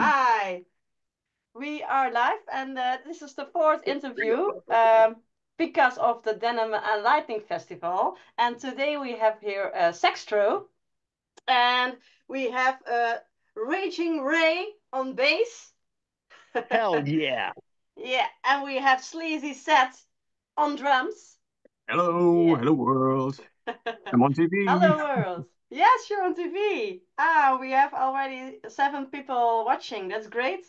Hi, we are live, and this is the fourth interview because of the Denim Lightning Festival. And today we have here Sextrow, and we have Raging Ray on bass. Hell yeah. Yeah, and we have Sleazy Set on drums. Hello, Yeah. hello world. I'm on TV. Hello, world. Yes, you're on TV. Ah, we have already 7 people watching. That's great.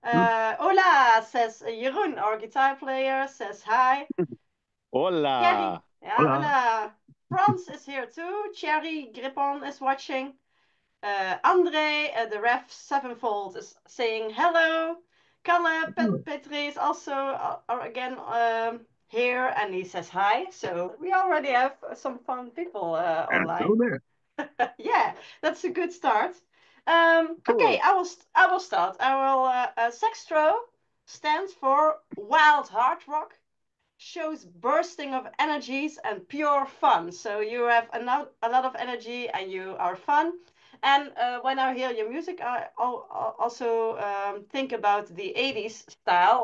Hola, says Jeroen, our guitar player, says hi. Thierry, Hola. yeah, Hola. hola. Frans is here too. Thierry Grippon is watching. Andre, the ref sevenfold, is saying hello. Kalle Petri is also again here and he says hi. So we already have some fun people Hello online. there. Yeah, that's a good start. Okay, Cool. I will start. I will. Sextro stands for wild hard rock, shows bursting of energies and pure fun. So you have a lot of energy and you are fun. And when I hear your music, I also think about the 80s style,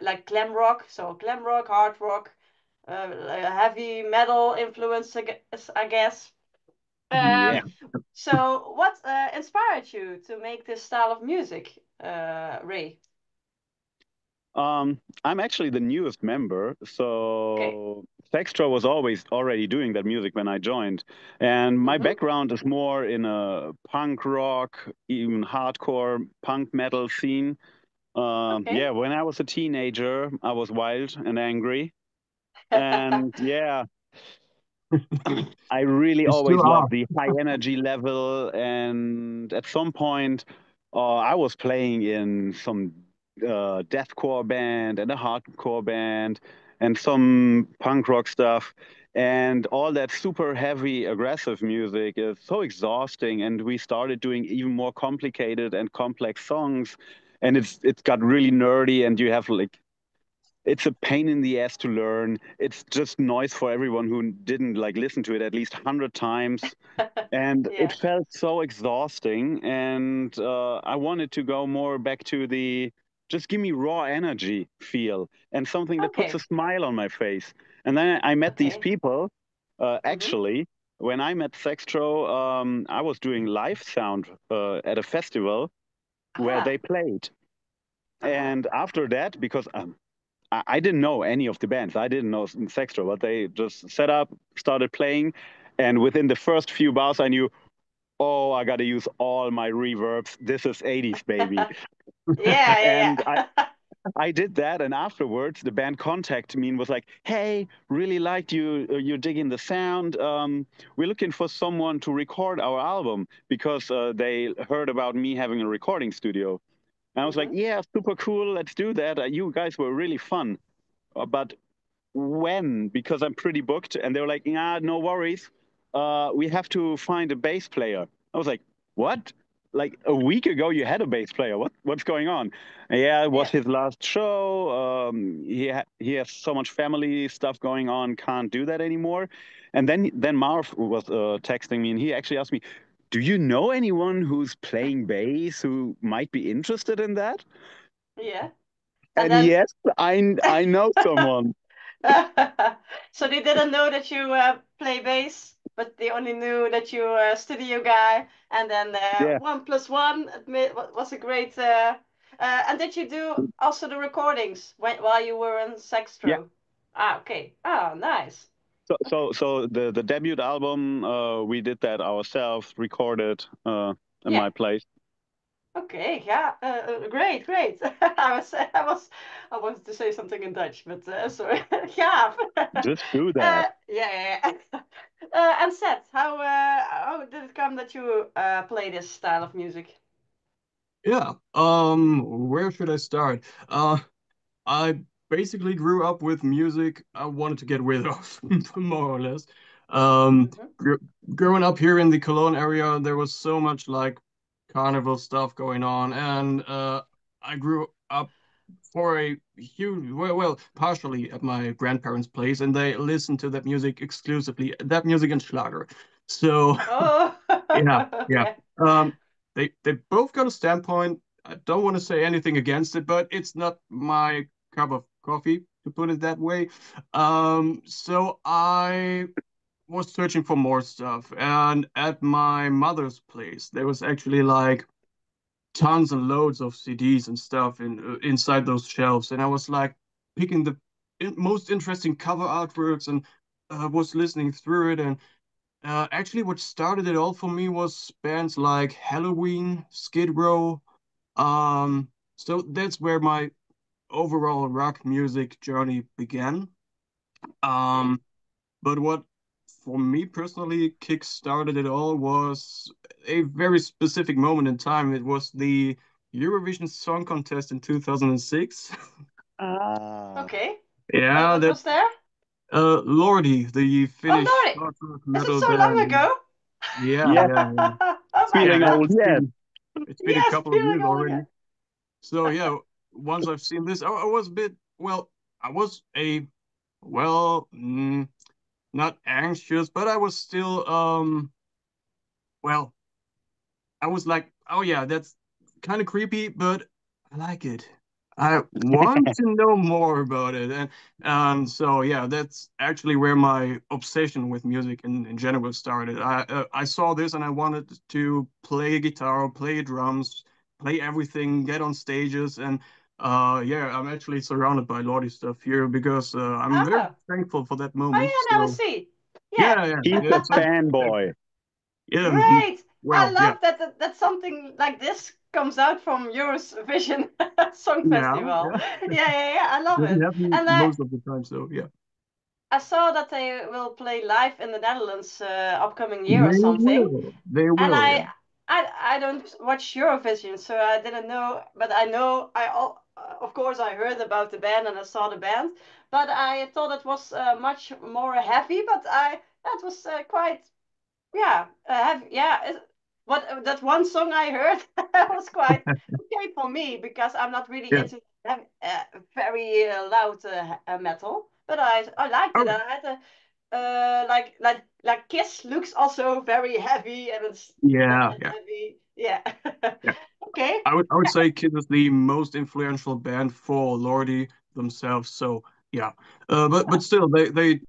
like glam rock. So glam rock, hard rock, heavy metal influence, I guess. Yeah. Um, so, what inspired you to make this style of music, Ray? I'm actually the newest member, Okay. so Sextrow was always already doing that music when I joined. And my Mm-hmm. background is more in a punk rock, even hardcore punk metal scene. Okay. Yeah, when I was a teenager, I was wild and angry. And yeah, I really You still always are. loved the high energy level. And at some point, I was playing in some deathcore band and a hardcore band and some punk rock stuff. And all that super heavy, aggressive music is so exhausting. And we started doing even more complicated and complex songs. And it's got really nerdy, and you have like it's a pain in the ass to learn. It's just noise for everyone who didn't like listen to it at least 100 times. And it Yeah. felt so exhausting. And I wanted to go more back to the just give me raw energy feel and something that puts a Okay. smile on my face. And then I met these Okay. people. Mm-hmm. Actually, when I met Sextro, I was doing live sound at a festival where Ah. they played. Ah. And after that, because I didn't know any of the bands. I didn't know Sextra, but they just set up, started playing, and within the first few bars, I knew, oh, I got to use all my reverbs. This is 80s, baby. Yeah. And Yeah. Yeah. I did that, and afterwards, the band contacted me and was like, "Hey, really liked you. You're digging the sound. We're looking for someone to record our album because they heard about me having a recording studio." And I was like, Mm-hmm. "Yeah, super cool. Let's do that. You guys were really fun." But when? Because I'm pretty booked. And they were like, yeah, no worries. We have to find a bass player. I was like, what? Like a week ago, you had a bass player. What's going on? And yeah, it was Yeah. his last show. He has so much family stuff going on, can't do that anymore. And then Marv was texting me, and he actually asked me, "Do you know anyone who's playing bass who might be interested in that?" Yeah. And And then. yes, I know someone. So they didn't know that you play bass, but they only knew that you were a studio guy. And then Yeah. 1 plus 1 was a great. And did you do also the recordings while you were in Yeah. Sextro? Ah, okay. Ah, nice. Okay. So the debut album, we did that ourselves, recorded in Yeah. my place. Okay. Yeah. Great. Great. I wanted to say something in Dutch, but sorry. Yeah. Just do that. Yeah. Yeah. Yeah. And Seth, how did it come that you play this style of music? Yeah. Where should I start? I basically grew up with music I wanted to get rid of, more or less. Hmm. Gr Growing up here in the Cologne area, there was so much like carnival stuff going on, and I grew up for a huge, partially at my grandparents' place, and they listened to that music exclusively, that music and Schlager. So Oh, yeah, yeah. okay. Um, they both got a standpoint. I don't want to say anything against it, but it's not my cup of coffee, to put it that way. So I was searching for more stuff, and at my mother's place, there was actually like tons and loads of CDs and stuff inside those shelves, and I was like picking the most interesting cover artworks and was listening through it. And actually, what started it all for me was bands like Halloween, Skid Row. So that's where my overall rock music journey began. Okay. Um, but what for me personally kick-started it all was a very specific moment in time. It was the Eurovision Song Contest in 2006. Ah. Okay. And Yeah, what that was there? Lordi, the Oh, Finnish Lordy. hard rock Is it metal so long band. ago? Yeah, Yeah, yeah, yeah. Oh my Yeah, feeling God. old yet. it's been a Yes, couple of feeling years old already. again. So yeah, once I've seen this, I was a bit, well, I was a, well, not anxious, but I was still, well, I was like, oh yeah, that's kind of creepy, but I like it. I want to know more about it. And so yeah, that's actually where my obsession with music in general started. I saw this and I wanted to play guitar, play drums, play everything, get on stages, and yeah, I'm actually surrounded by Lordi stuff here because I'm very Oh. thankful for that Oh moment. yeah, now I So see. Yeah. yeah, yeah, He's yeah. a So fanboy. yeah, Great. I well, yeah. love that something like this comes out from Eurovision Song Yeah, Festival. yeah. Yeah. I love Doesn't it. happen And most of the time, so yeah. I saw that they will play live in the Netherlands upcoming year or They something. will. They And will, yeah. I don't watch Eurovision, so I didn't know. But I know of course I heard about the band and I saw the band, but I thought it was much more heavy. But I that was quite heavy. Yeah, what that one song I heard was quite okay for me because I'm not really Yeah. into very loud metal. But I liked it. Okay. And I had a like Kiss looks also very heavy and it's not Yeah, that yeah, heavy. Yeah. yeah. Okay. I would say Kiss is the most influential band for Lordi themselves. So yeah. But Oh, still they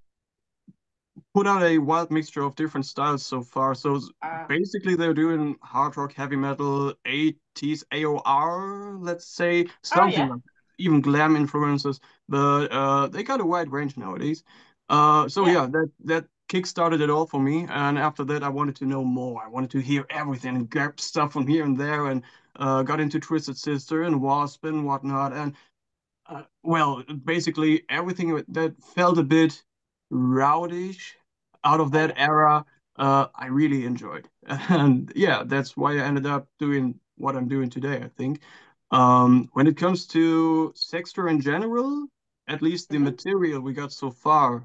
put out a wild mixture of different styles so far. So uh, basically, they're doing hard rock, heavy metal, 80s AOR, let's say, oh something yeah. like that. Even glam influences. But they got a wide range nowadays. So Yeah. yeah, that kickstarted it all for me. And after that, I wanted to know more. I wanted to hear everything and grab stuff from here and there, and got into Twisted Sister and Wasp and whatnot. And well, basically everything that felt a bit rowdish out of Oh that yeah. era, I really enjoyed. And yeah, that's why I ended up doing what I'm doing today, I think. When it comes to Sexter in general, at least the Mm-hmm. material we got so far,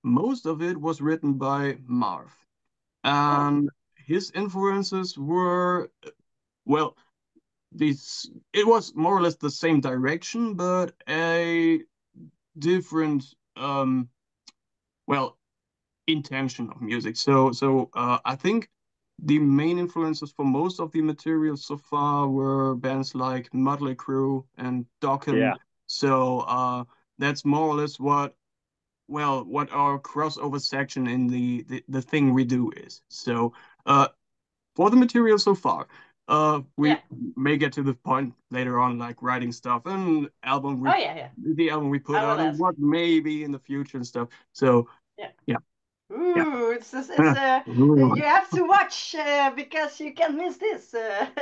most of it was written by Marv. Oh. And his influences were, well, this it was more or less the same direction, but a different well intention of music. So I think the main influences for most of the material so far were bands like Mötley Crüe and Dokken. Yeah. So that's more or less what our crossover section in the thing we do is. So uh, for the material so far. We Yeah. may get to the point later on, like writing stuff and Oh yeah. the album we put I out, will and ask. what may be in the future and stuff. So Yeah. yeah, yeah. Ooh, it's Ooh. you have to watch because you can't miss this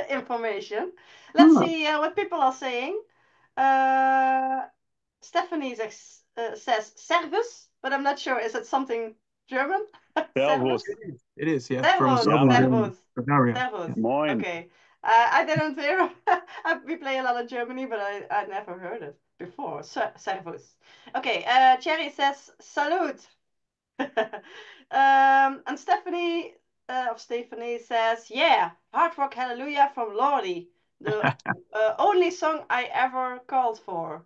information. Let's Ah, see what people are saying. Uh, Stephanie says Servus, but I'm not sure. Is it something German? Servus. Servus? it is, yeah, from Servus, Ja, southern Mann. Germany, Servus, Bavaria. Servus. Yeah. Moin. Okay. I didn't hear. We play a lot of Germany, but I never heard it before. Servus. Okay. Cherry says salute. And Stephanie says, yeah, Hard Rock Hallelujah from Lordi, the only song I ever called for.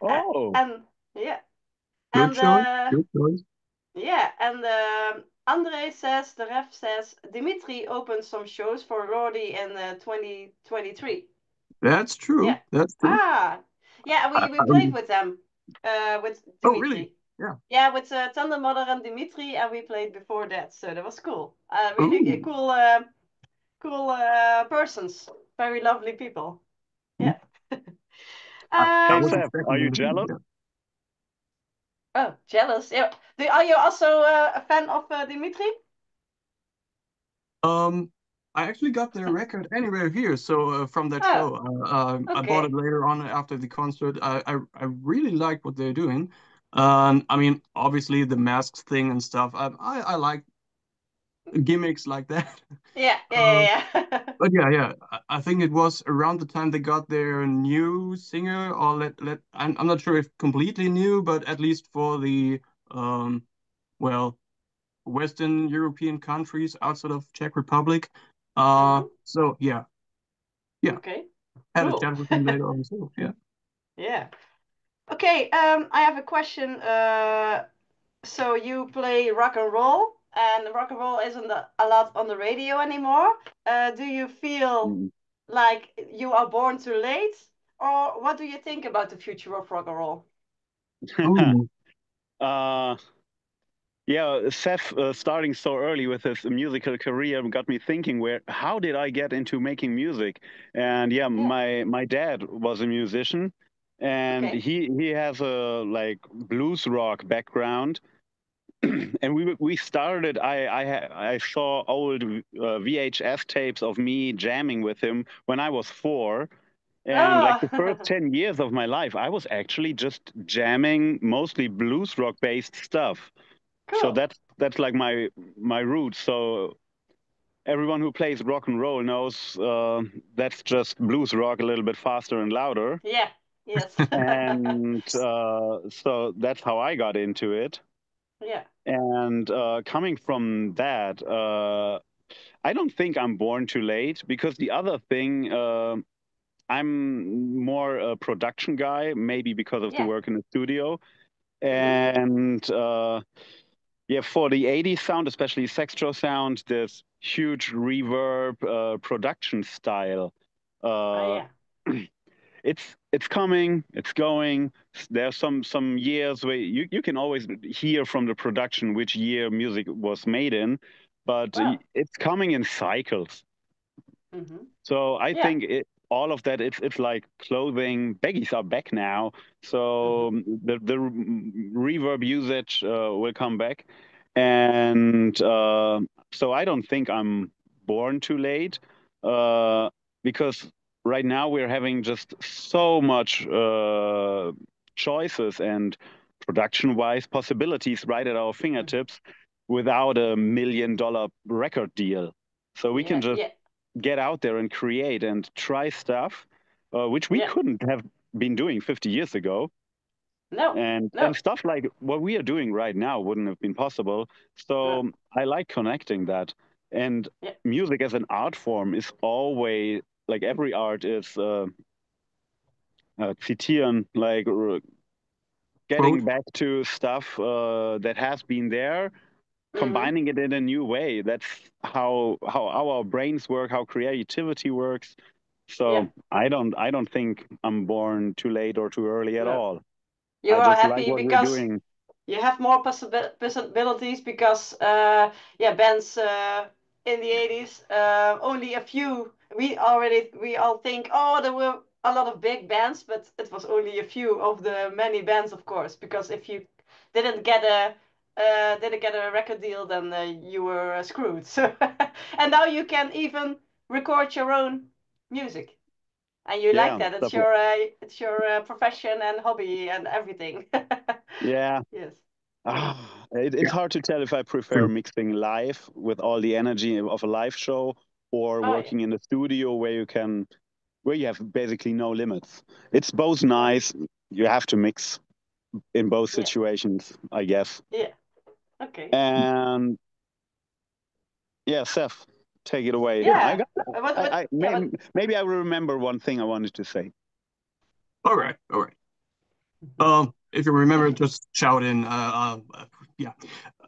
Oh, And yeah, Good and choice. Good choice. yeah, and Andre says, the ref says, Dimitri opened some shows for Lordi in 2023. That's true. Yeah. That's true. Ah, yeah, we played with them, with Oh, really? Dimitri. Yeah. Yeah, with Thunder Mother and Dimitri, and we played before that, so that was cool. Really Ooh. cool persons, very lovely people. Hmm. Yeah. I Hey, was Seth, are expecting you them to be. jealous? Yeah. Oh, jealous. Yeah. Are you also a fan of Dimitri? I actually got the record anywhere here, so from that Oh, show, I bought it okay. later on after the concert. I really like what they're doing. I mean, obviously the masks thing and stuff. I like gimmicks like that. Yeah, Uh, yeah, yeah, yeah. but yeah. I think it was around the time they got their new singer, or I'm not sure if completely new, but at least for the um, well, Western European countries outside of Czech Republic. Mm-hmm. So yeah, Okay, had a chat cool. with him later on. So yeah. Yeah. Okay, I have a question. So you play rock and roll, and rock and roll isn't a lot on the radio anymore. Do you feel Mm. like you are born too late, or what do you think about the future of rock and roll? Oh, uh, yeah, Seth starting so early with his musical career got me thinking, how did I get into making music? And yeah, Yeah. my dad was a musician, and Okay. he has a like blues rock background. And we started. I saw old VHS tapes of me jamming with him when I was 4. And like the first Oh, 10 years of my life, I was actually just jamming mostly blues rock based stuff. So cool. that's like my roots. So everyone who plays rock and roll knows that's just blues rock a little bit faster and louder. Yeah. Yes. And so that's how I got into it. Yeah. And coming from that, I don't think I'm born too late, because the other thing, I'm more a production guy, maybe because of the Yeah. work in the studio. Mm-hmm. And yeah, for the 80s sound, especially Sextrow sound, this huge reverb production style. Oh Uh, yeah. it's coming, it's going. There's some years where you can always hear from the production which year music was made in, but Wow. it's coming in cycles. Mm-hmm. So I Yeah. think all of that, it's like clothing. Baggies are back now, Mm-hmm. so the reverb usage will come back, and so I don't think I'm born too late, uh, because right now we're having just so much choices and production-wise possibilities right at our Mm-hmm. fingertips without a $1 million record deal. So we can Yeah. just Yeah. get out there and create and try stuff, which we Yeah. couldn't have been doing 50 years ago. No. And No. stuff like what we are doing right now wouldn't have been possible. No. So I like connecting that. And Yeah. music as an art form is always, like every art is zitieren, like Quote. getting back to stuff that has been there, Mm-hmm. combining it in a new way. That's how our brains work, how creativity works. Yeah. So I don't think I'm born too late or too early at No. all. You I are just like happy what we're because doing. you have more possibilities because yeah, bands in the 80s, only a few. We all think, oh, there were a lot of big bands, but it was only a few of the many bands, of course, because if you didn't get a didn't get a record deal, then you were screwed. So and now you can even record your own music, and you like Yeah, that. stuff. It's your profession and hobby and everything. Yeah. Yes. It's Yeah. hard to tell if I prefer True. mixing live with all the energy of a live show, or Oh yeah. working in a studio where you have basically no limits. It's both No. nice. You have to mix in both Yeah. situations, I guess. Yeah. Okay. And yeah, Seth, take it away. I Yeah. got. Yeah, Maybe I will remember one thing I wanted to say. All right. All right. If you remember, just shout in. Yeah.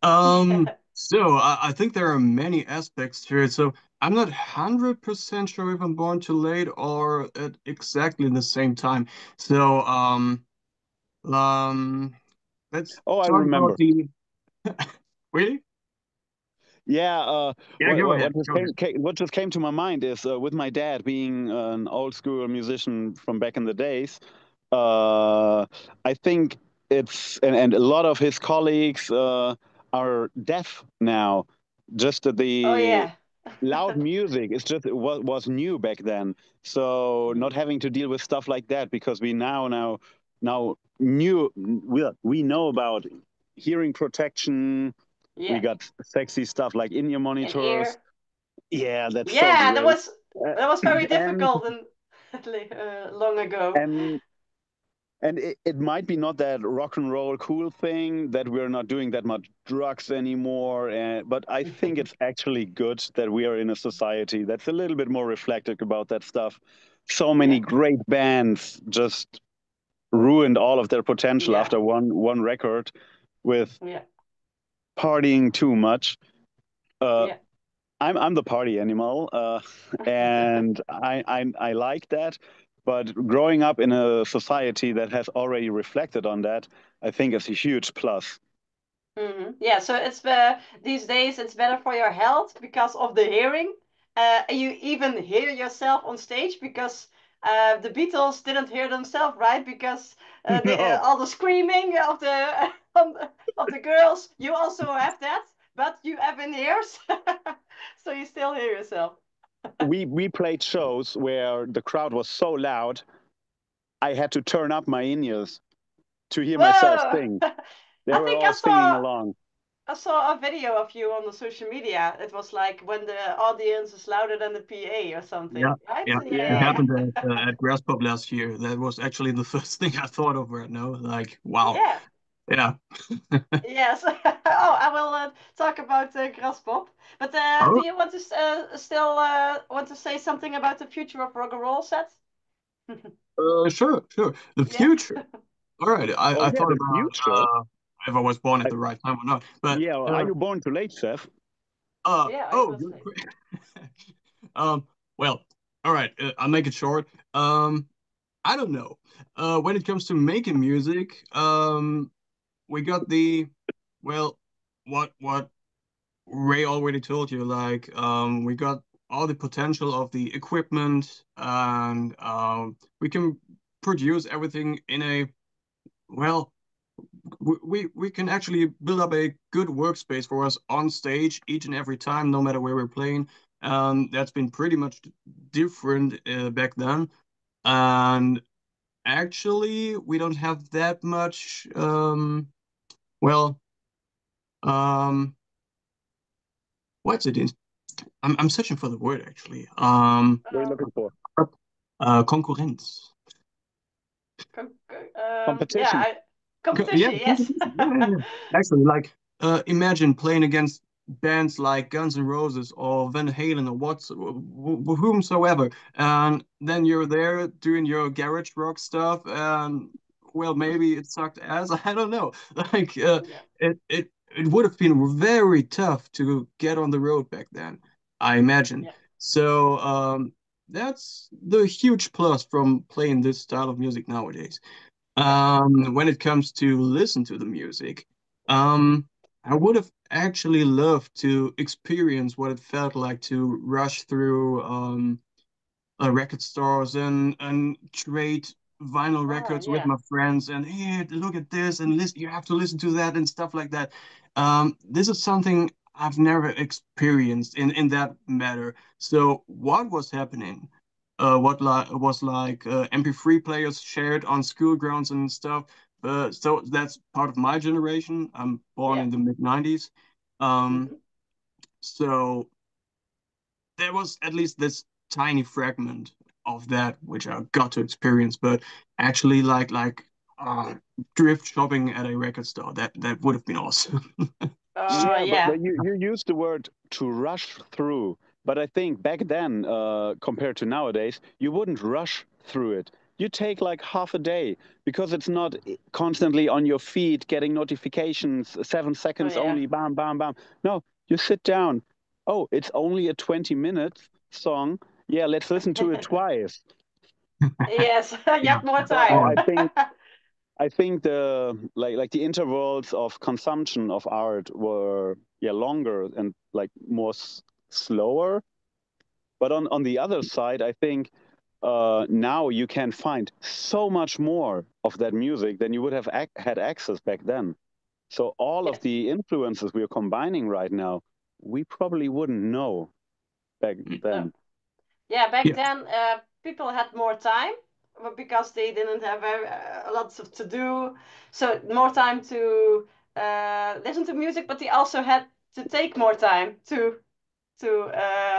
Um, yeah. So I think there are many aspects to it. So I'm not 100% sure if I'm born too late or at exactly the same time. So um let's Oh, I talk about remember. the really? Yeah, Yeah, go ahead. what just Go ahead. what just came to my mind is with my dad being an old school musician from back in the days. I think it's and a lot of his colleagues are deaf now. Just Oh the yeah. loud music is just was new back then. So not Mhm. having to deal with stuff like that because we now we know about hearing protection. We Yeah. got sexy stuff like in-ear In monitors. ear. Yeah, that's so Yeah, great. that was very And difficult and long ago. and and it might be not that rock and roll cool thing that we're not doing that much drugs anymore, but I think it's actually good that we are in a society that's a little bit more reflective about that stuff. So many Yeah. great bands just ruined all of their potential Yeah. after one record with Yeah. partying too much. Uh, Yeah. I'm the party animal, and I like that. But growing up in a society that has already reflected on that, I think is a huge plus. Yeah, so it's these days it's better for your health because of the hearing. You even hear yourself on stage because the Beatles didn't hear themselves, right? Because No, all the screaming of the of the girls, you also have that, but you have in ears, so you still hear yourself. we played shows where the crowd was so loud, I had to turn up my in-ears to hear myself Whoa! sing. They I were think all singing along. I saw a video of you on the social media. It was like when the audience is louder than the PA or Yeah, something, right? yeah. Yeah, It Yeah, yeah, happened at Graspop last year. That was actually the first thing I thought of right now. Like, wow. yeah. Yeah. Yes. Oh, I will talk about Graspop. But do Oh, you want to still want to say something about the future of rock and roll set? sure, sure. The Yeah. future. All right. oh I yeah, thought the about future. if I was born at I, the right time or not. But yeah, are you born too late, Seth? Yeah, I oh, will good. say. Um, well, all right. I'll make it short. I don't know. When it comes to making music, we got well, what Ray already told you, like, we got all the potential of the equipment, and we can produce everything in a, well, we can actually build up a good workspace for us on stage each and every time, no matter where we're playing. That's been pretty much different back then. And actually, we don't have that much, well, um, what's it in? I'm searching for the word actually. What are you looking for? Concurrence. Yeah, Competition. Yeah, competition. Yes. competition. Yeah. Actually, like, imagine playing against bands like Guns N' Roses or Van Halen or whomsoever, and then you're there doing your garage rock stuff, and well, maybe it sucked ass. I don't know. Like, Yeah. it would have been very tough to get on the road back then, I imagine. Yeah. So, that's the huge plus from playing this style of music nowadays. When it comes to listen to the music, I would have actually loved to experience what it felt like to rush through record stores and trade vinyl Oh, records with yeah. my friends and here, look at this and listen, you have to listen to that and stuff like that. This is something I've never experienced in that matter. So what was happening? What was like MP3 players shared on school grounds and stuff. So that's part of my generation. I'm born Yeah. in the mid 90s. Um, Hmm. so there was at least this tiny fragment of that which I got to experience, but actually like uh drift shopping at a record store, that would have been awesome. Oh, Yeah, but yeah. you used the word to rush through. But I think back then, compared to nowadays, you wouldn't rush through it. You take like half a day because it's not constantly on your feet getting notifications, seven Oh, seconds yeah. only, bam, bam, bam. No, You sit down. Oh, it's only a 20-minute song. Yeah, let's listen to it twice. Yes, you Yeah. have more So time. I think the like the intervals of consumption of art were longer and like more slower. But on the other side, I think now you can find so much more of that music than you would have had access back then. So all of Yes. the influences we're combining right now, we probably wouldn't know back No. then. Yeah, back Yeah. then people had more time because they didn't have lots of to do, so more time to listen to music, but they also had to take more time to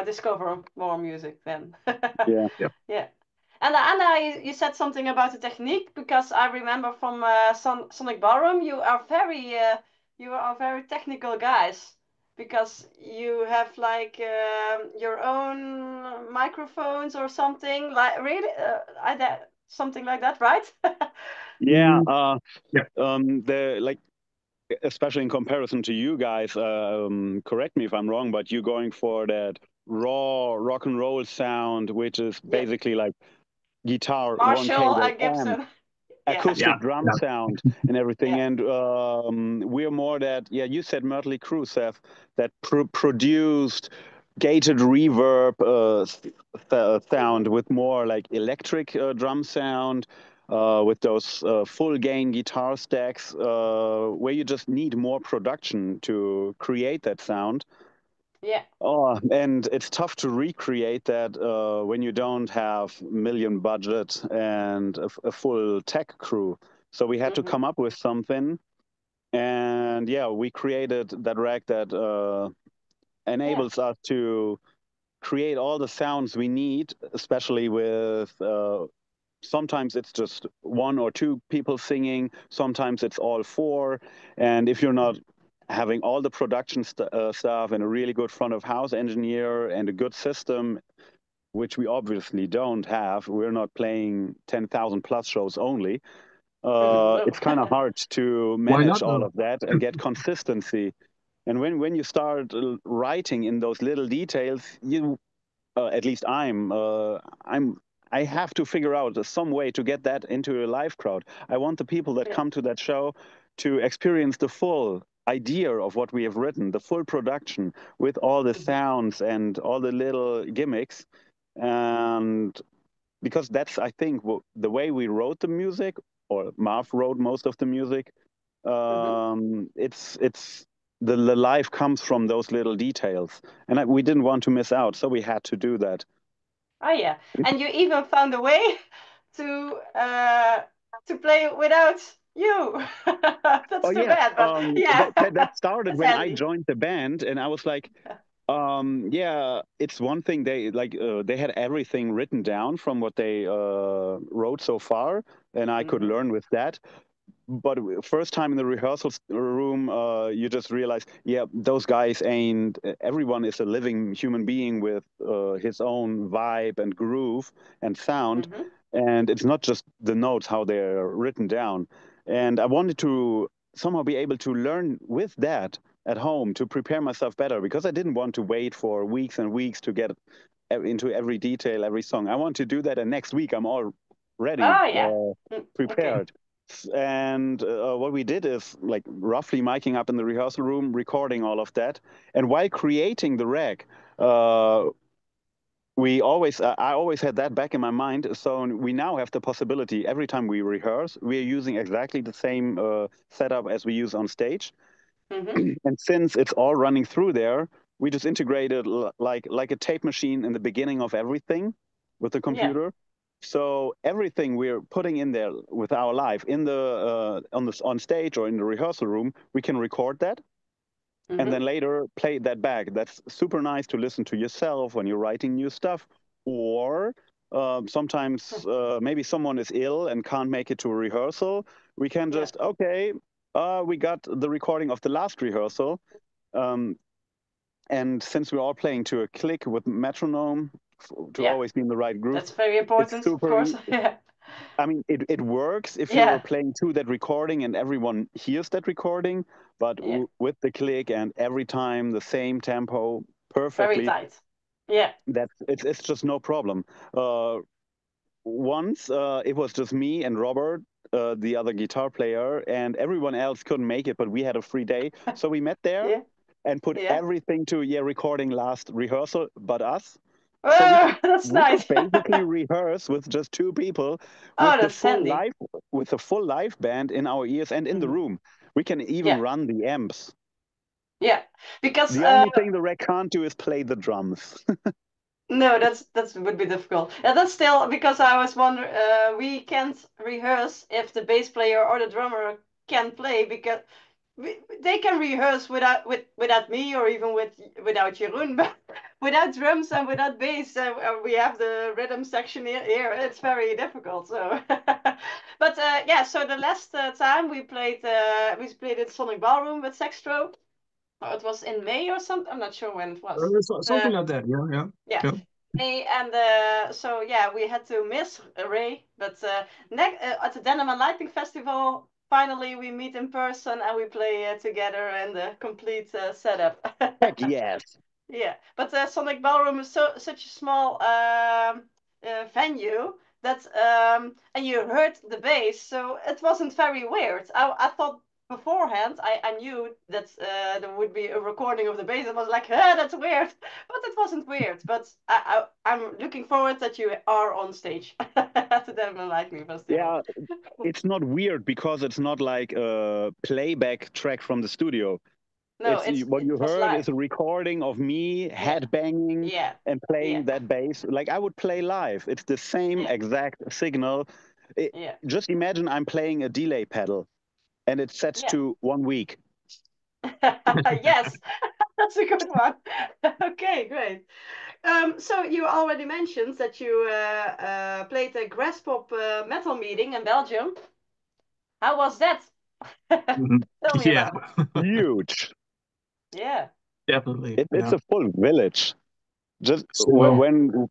discover more music then. Yeah. Yeah. Yeah. And Anna, you said something about the technique because I remember from Sonic Ballroom, you are very technical guys because you have like your own microphones or something like really something like that, right? Yeah. Mm, yeah. The like especially in comparison to you guys, correct me if I'm wrong, but you're going for that raw rock and roll sound, which is Yeah. basically like guitar, one Marshall cable, amp, Gibson. Yeah. Yeah. acoustic drum Yeah. sound, and everything. Yeah. And we're more that, yeah, you said Mötley Crüe, Seth, that produced gated reverb sound Mhm. with more like electric drum sound. With those full gain guitar stacks, where you just need more production to create that sound. Yeah. Oh, and it's tough to recreate that when you don't have million budget and a full tech crew. So we had to Mhm. come up with something, and yeah, we created that rack that Yeah. enables us to create all the sounds we need, especially with sometimes it's just one or two people singing, sometimes it's all four. And if you're not having all the production stuff and a really good front of house engineer and a good system, which we obviously don't have, we're not playing 10,000 plus shows only. No. It's kind of hard to Why manage not all though? of that and get consistency. And when you start writing in those little details, you at least I'm I have to figure out some way to get that into a live crowd. I want the people that Yeah. come to that show to experience the full idea of what we have written, the full production with all the Mhm. sounds and all the little gimmicks. And because that's, I think, the way we wrote the music, or Marv wrote most of the music. Mhm. It's the life comes from those little details, and we didn't want to miss out, so we had to do that. Oh yeah, and you even found a way to uh to play without you. That's Oh too yeah, bad, but yeah, that started that's when I handy. joined the band, and I was like, yeah, it's one thing they had everything written down from what they wrote so far, and I could Hmm. learn with that. But first time in the rehearsal room, you just realize, yeah, those guys ain't. Everyone is a living human being with his own vibe and groove and sound, Hmm. and it's not just the notes how they're written down. And I wanted to somehow be able to learn with that at home to prepare myself better because I didn't want to wait for weeks and weeks to get into every detail, every song. I want to do that, and next week I'm all ready, Oh yeah. Okay. prepared. And what we did is like roughly miking up in the rehearsal room, recording all of that. And while creating the rec, uh, I always had that back in my mind. So we now have the possibility every time we rehearse, we are using exactly the same setup as we use on stage. Hmm. And since it's all running through there, we just integrated like a tape machine in the beginning of everything with the Yeah. computer. So everything we're putting in there with our live in the on stage or in the rehearsal room, we can record that and then Hmm. later play that back. That's super nice to listen to yourself when you're writing new stuff. Or sometimes maybe someone is ill and can't make it to a rehearsal. We can Yeah. just, okay, we got the recording of the last rehearsal. Um, and since we're all playing to a click with metronome to Yeah. always be in the right groove, That's very it's important, of super course. Yeah. I mean, it works if you're Yeah, playing to that recording and everyone hears that recording, but yeah, with the click and every time the same tempo very perfectly, tight. Yeah, it's just no problem. Uh, Once it was just me and Robert, the other guitar player, and everyone else couldn't make it, but we had a free day, so we met there yeah, and put yeah. everything to recording last rehearsal, but us. So we could That's we could nice. basically rehearse with just two people Oh, with the that's full handy. live with the full live band in our ears and in the Mhm. room. We can even Yeah, run the amps. yeah. Because The only thing the rec can't do is play the drums. no, that's would be difficult. Yeah, that's still because I was wondering. We can't rehearse if the bass player or the drummer can play because they can rehearse without me or even without Jeroen, but without drums and without bass, we have the rhythm section here. It's very difficult. So, but yeah. So the last time we played at Sonic Ballroom with Sextrow. It was in May or something. I'm not sure when it was. Something like that. Yeah, yeah, Yeah. yeah. And so yeah, we had to miss Ray, but at the Denim Lightning Festival, finally we meet in person and we play together in the complete setup. Heck yes. Yeah, but Sonic Ballroom is such a small venue that and you heard the bass, so it wasn't very weird. I thought beforehand I knew that there would be a recording of the bass. I was like, that's weird, but it wasn't weird. But I'm looking forward that you are on stage at the Devil Lightning Festival. Yeah, it's not weird because it's not like a playback track from the studio. No, It's what it you was heard live. is a recording of me Yeah, headbanging yeah, and yeah, playing that bass like I would play live. It's the same yeah, exact signal. yeah, Just imagine I'm playing a delay pedal and it's set yeah. to 1 week. Yes, that's a good one. Okay, great. So you already mentioned that you played a Graspop metal meeting in Belgium. How was that? Mhm. Tell me Yeah, about it. Huge. Yeah, definitely. It's Yeah. a full village. Just So, when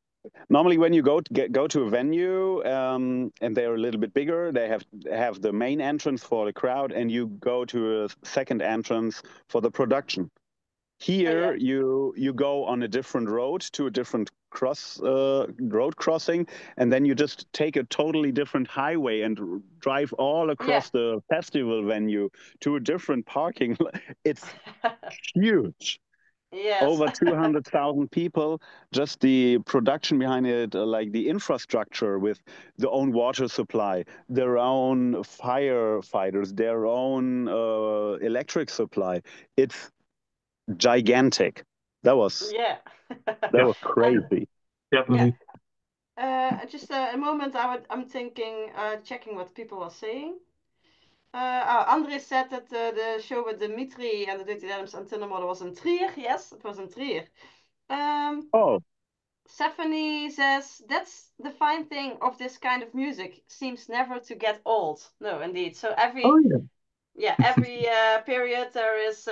normally when you go to a venue and they're a little bit bigger, they have the main entrance for the crowd, and you go to a second entrance for the production. oh, Here yeah, you go on a different road to a different road crossing, and then you just take a totally different highway and drive all yeah, across the festival venue to a different parking. It's huge. yes, Over 200,000 people. Just the production behind it, like the infrastructure with their own water supply, their own firefighters, their own electric supply. It's gigantic. That was yeah. that yeah, was And crazy. yeah, definitely. just a moment. I'm thinking, checking what people are saying. André said that the show with Dimitri and the Dirty Denims and Tinder Model was in Trier. Yes, it was in Trier. Um, Oh, Stephanie says that's the fine thing of this kind of music. Seems never to get old. No, indeed. So Oh yeah. every period there is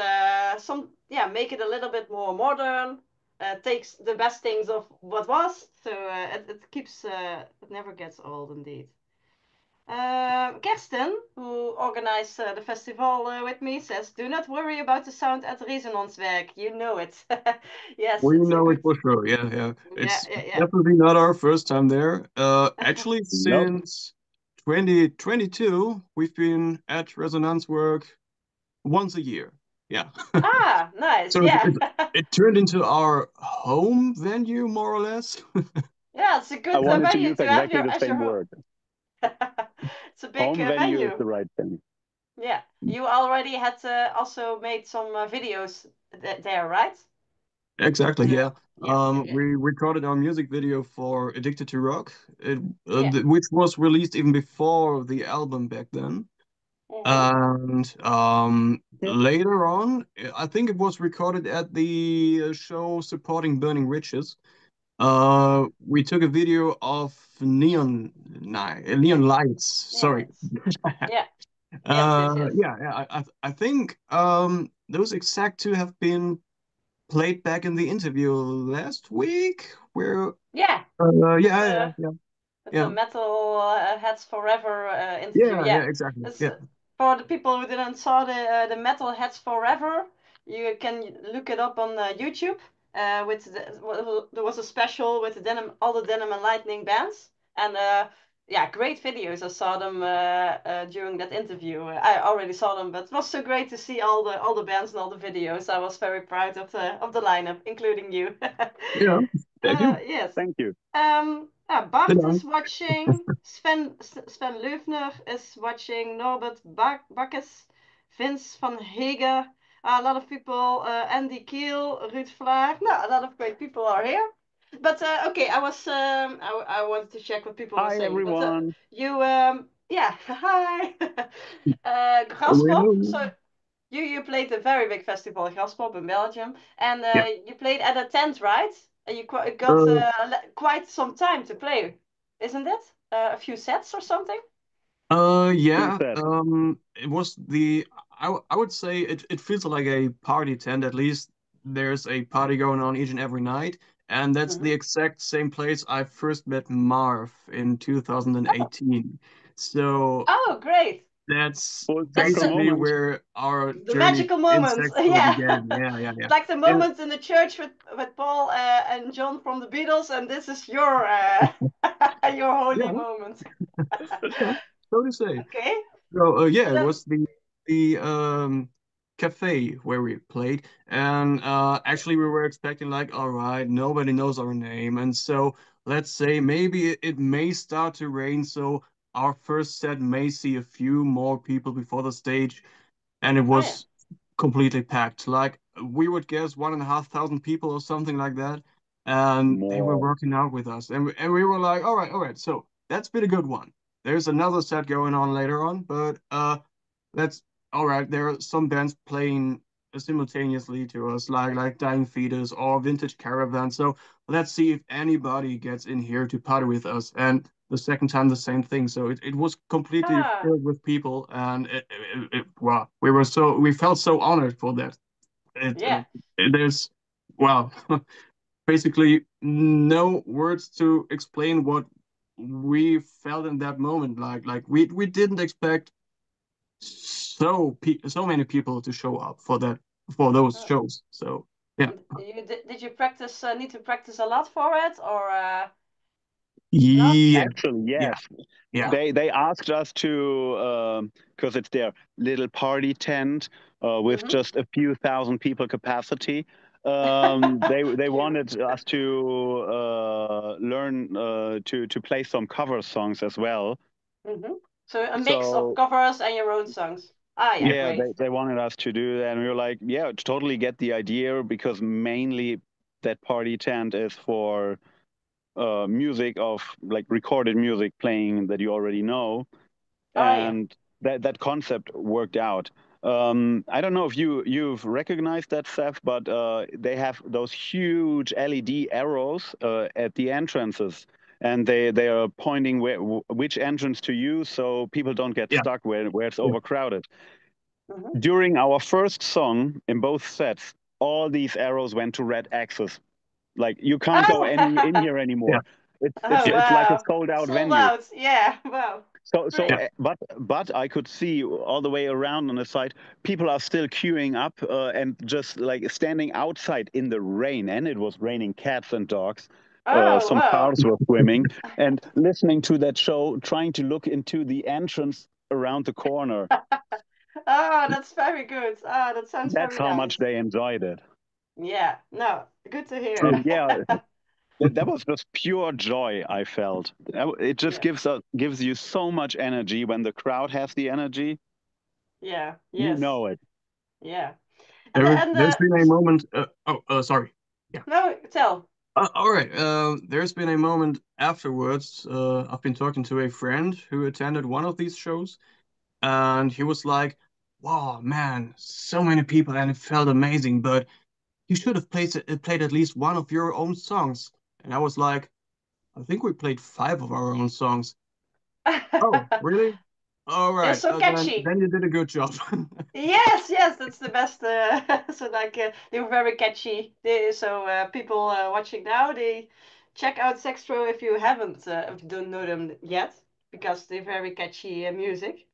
some make it a little bit more modern. Takes the best things of what was. So it keeps it never gets old indeed. Kirsten, who organized the festival with me, says, "Do not worry about the sound at Resonancewerk. You know it." Yes, We it's a know it good. for sure. Yeah, yeah. Yeah, It's yeah, definitely not our first time there. Actually, nope. since 2022, we've been at Resonance Work once a year. Yeah. Ah, nice. So Yeah, it turned into our home venue, more or less. yeah. It's a I good wanted to venue use to have exactly your the as your same home. word. It's a big Home venue is venue. the right thing. Yeah, you already had also made some videos there, right? Exactly, yeah. Yeah, yeah, yeah, We recorded our music video for Addicted to Rock, yeah. which was released even before the album back then. Mm-hmm. And Yeah. later on, I think it was recorded at the show supporting Burning Witches. We took a video of Yeah, neon lights. neon Sorry. lights. Yeah, yes, yes, yes. Yeah, yeah. I think those exact two have been played back in the interview last week. Where Yeah, yeah, with yeah, yeah. The metal heads forever interview. Yeah, exactly. It's, Yeah. For the people who didn't saw the metal heads forever, you can look it up on YouTube. There was a special with all the Denim and Lightning bands, and yeah, great videos. I saw them during that interview. I already saw them, but it was so great to see all the bands and all the videos. I was very proud of the lineup, including you. Yeah. Thank you. Yes. Thank you. Bart is watching. Sven Löfner is watching. Norbert Bakkes, Vince van Hege. A lot of people. Andy Kiel, Ruud Vlaar. No, a lot of great people are here. But okay, I wanted to check what people were Hi, saying. everyone. But yeah, hi. Graspop. So you played a very big festival, Graspop in Belgium, and Yeah. you played at a tent, right? And you got quite some time to play, isn't it? A few sets or something? Yeah. Said. It was I would say it feels like a party tent. At least there's a party going on each and every night, and that's the exact same place I first met Marv in 2018. So Oh, great. that's Full circle That's basically moment. where our the journey magical in moments. Sextrow Yeah. began. Yeah. Like the And moments in the church with Paul and John from the Beatles, and this is your your holy yeah, moment. yeah, so to say. Okay. So yeah, So it then, was the cafe where we played, and actually we were expecting like, all right, nobody knows our name, and so let's say maybe it may start to rain, so our first set may see a few more people before the stage, and it oh yeah. was completely packed. Like we would guess 1,500 people or something like that, and they were More. working out with us, and we were like, all right. So that's been a good one. There's another set going on later on, but that's all right. There are some bands playing simultaneously to us, like Dying Fetus or Vintage Caravan. So let's see if anybody gets in here to party with us. And the second time, the same thing. So it was completely Ah, filled with people, and wow, we felt so honored for that. It, yeah. there's wow, basically no words to explain what we felt in that moment. Like we didn't expect so many people to show up for those Uh, shows. So yeah, did you practice? Need to practice a lot for it, or not? yeah, Actually, yeah, yes. yeah, They asked us to because it's their little party tent with Mm-hmm. just a few thousand people capacity. They Cute. wanted us to learn to play some cover songs as well. Mm-hmm. So a mix of So covers and your own songs. Ah, yeah, yeah, yeah, great. they wanted us to do that, and we were like, yeah, totally get the idea because mainly that party tent is for music of like recorded music playing that you already know, Oh yeah. and that concept worked out. I don't know if you've recognized that, Seth, but they have those huge LED arrows at the entrances, and they are pointing which entrance to use, so people don't get yeah, stuck where it's yeah. overcrowded. Mm-hmm. During our first song in both sets, all these arrows went to red axes. Like you can't go Oh. in here Yeah. anymore. It's it's Oh it's like a wow. sold out Sold venue. out. Yeah. Wow. So, Yeah. Great. but I could see all the way around on the side, people are still queuing up and just like standing outside in the rain, and it was raining cats and dogs. Oh Some wow. cars were swimming, and listening to that show, trying to look into the entrance around the corner. Oh, that's very good. Ah, that sounds That's very how much nice. they enjoyed it. Yeah. No, good to hear. True. And yeah, that was just pure joy I felt. It just Yeah. gives you so much energy when the crowd has the energy. Yeah. You Yes. know it. Yeah. And There's been a moment. Sorry. Yeah. no, tell. All right. There's been a moment afterwards. I've been talking to a friend who attended one of these shows, and he was like, "Wow, man, so many people, and it felt amazing. But you should have played at least one of your own songs." And I was like, "I think we played five of our own songs." Oh, really? All They're right. so catchy. Then you did a good job. Yes, yes, that's the best. So like they were very catchy. So people watching now, check out Sextrow if you haven't, if you don't know them yet, because they're very catchy music.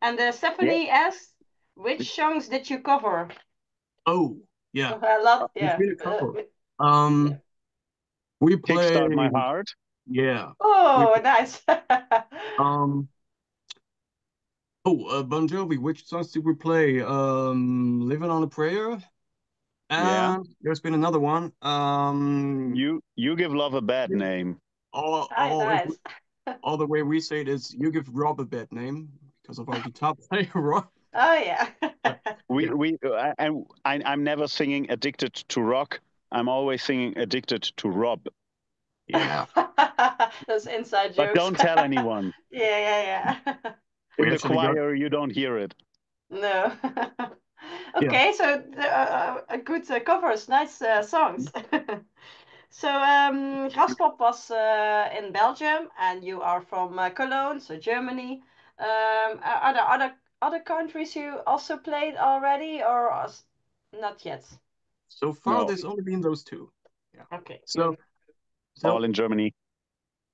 And Yeah. Stephanie asked, which songs did you cover? Oh, yeah. A lot, There's yeah. been a couple. Yeah. We Kickstart My played, Heart. yeah. We Oh, nice. um. Bon Jovi. Which songs did we play? Living on a Prayer. Yeah. And there's been another one. You give love a bad You- name. all Nice, all nice. all the way we say it is you give Rob a bad name because of our guitar player, Rob. Oh, yeah. Yeah. I'm never singing Addicted to Rock. I'm always singing Addicted to Rob. Yeah. Those inside But jokes. don't tell anyone. Yeah, yeah. We In the actually got choir, you don't hear it. No. yeah. Okay, so good covers, nice songs. So Graspop was in Belgium, and you are from Cologne, so Germany. Are there other countries you also played already, or not yet? So far, No, there's only been those two. Yeah. Okay, So all so in Germany.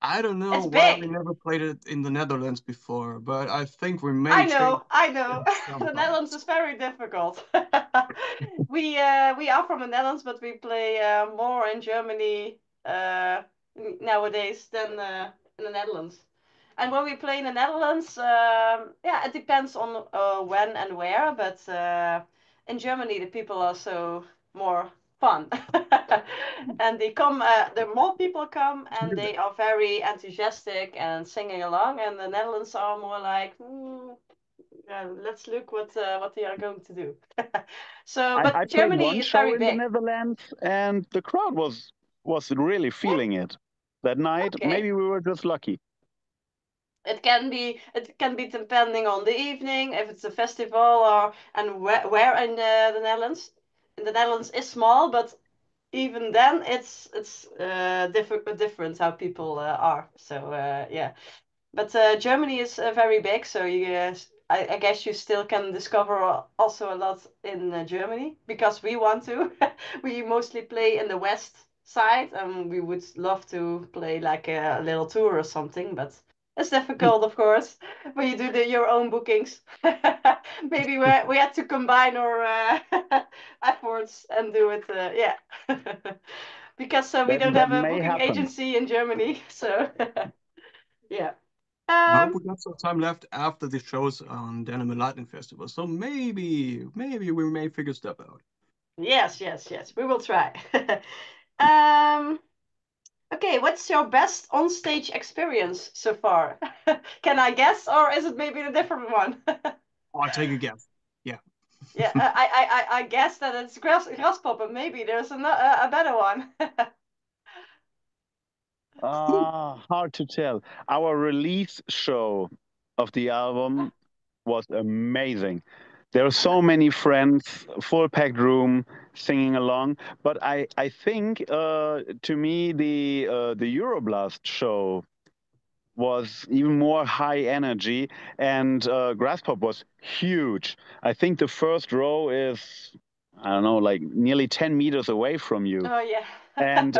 I don't know it's why we big. never played it in the Netherlands before, but I think we may change I know. it The sometime. Netherlands is very difficult. We are from the Netherlands, but we play more in Germany nowadays than in the Netherlands. And when we play in the Netherlands, yeah, it depends on when and where, but in Germany the people are so more fun. And they come, the more people come, and they are very enthusiastic and singing along, and the Netherlands are more like, let's look what they are going to do. So, I but played Germany one is show very in the big. Netherlands, and the crowd was really Yeah, feeling it that night. okay. Maybe we were just lucky. It can be depending on the evening, if it's a festival or and where in the Netherlands. The Netherlands is small, but even then it's different how people are. So yeah. But Germany is very big, so I guess you still can discover also a lot in Germany because we want to. We mostly play in the west side, and we would love to play like a little tour or something, but it's difficult, of course, when you do your own bookings. Maybe we had to combine our efforts and do it, yeah. Because we That don't that have a may booking happen. agency in Germany, so yeah. I hope Um, we got some time left after the shows on Denim Lightning Festival. So maybe we may figure stuff out. yes, yes, yes, we will try. um, okay, what's your best on-stage experience so far? Can I guess, or is it maybe a different one? I'll take a guess. Yeah. Yeah, I guess that it's Graspop, but maybe there's a better one. Hard to tell. Our release show of the album was amazing. There are so many friends, full packed room, singing along. But I think to me the Euroblast show was even more high energy, and Graspop was huge. I think the first row is, I don't know, like nearly 10 meters away from you. Oh yeah. And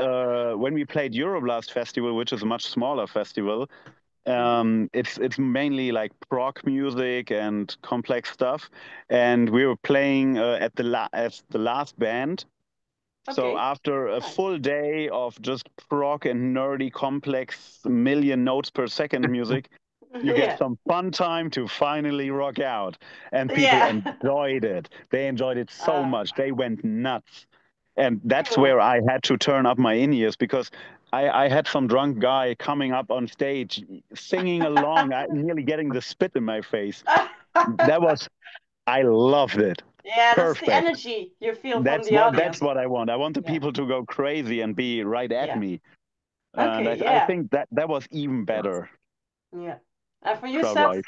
when we played Euroblast Festival, which is a much smaller festival, it's mainly like prog music and complex stuff. And we were playing as the last band. So Okay. after a Nice. full day of just prog and nerdy, complex, million notes per second music, you get Yeah. some fun time to finally rock out. And people Yeah. enjoyed it. They enjoyed it so Uh, much. They went nuts. And that's cool. where I had to turn up my in-ears because I had some drunk guy coming up on stage singing along, nearly getting the spit in my face. That was, I loved it. Yeah, that's the Perfect. energy you feel from the That's audience. what I want. I want the Yeah. people to go crazy and be right at Yeah. me. And Okay. I Yeah. think that was even Yes. better Yeah. And for you, crowd Seth? wise.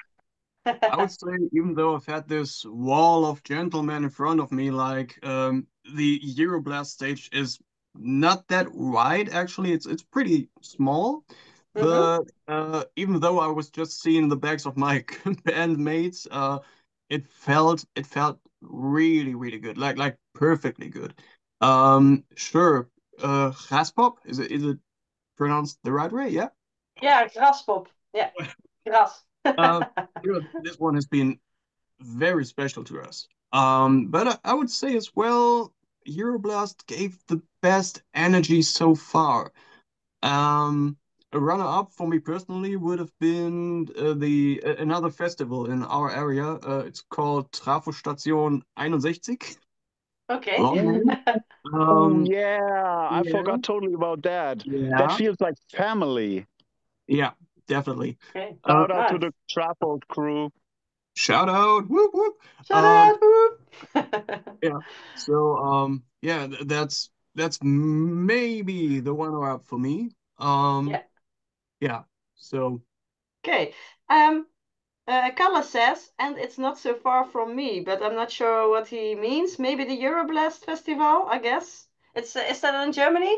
I would say, even though I've had this wall of gentlemen in front of me, like the Euroblast stage is not that wide. Actually, it's pretty small. Mm-hmm. But even though I was just seeing the backs of my bandmates, it felt really good, like perfectly good. Sure, Graspop is it pronounced the right way, yeah? Yeah, Graspop. Yeah, Gras. This one has been very special to us. But I would say as well, Euroblast gave the best energy so far. A runner-up for me personally would have been the another festival in our area. It's called Trafostation 61. Okay. Long name. Oh yeah, I Yeah, forgot totally about that. That yeah, feels like family. yeah, definitely. Okay, Shout out to nice. the Trapple crew. Shout out, whoop whoop. Shout out, whoop. Yeah. So yeah, that's maybe the one up for me. Yeah. Yeah. So Okay. Kalle says, and it's not so far from me, but I'm not sure what he means. Maybe the Euroblast Festival, I guess. It's is that in Germany?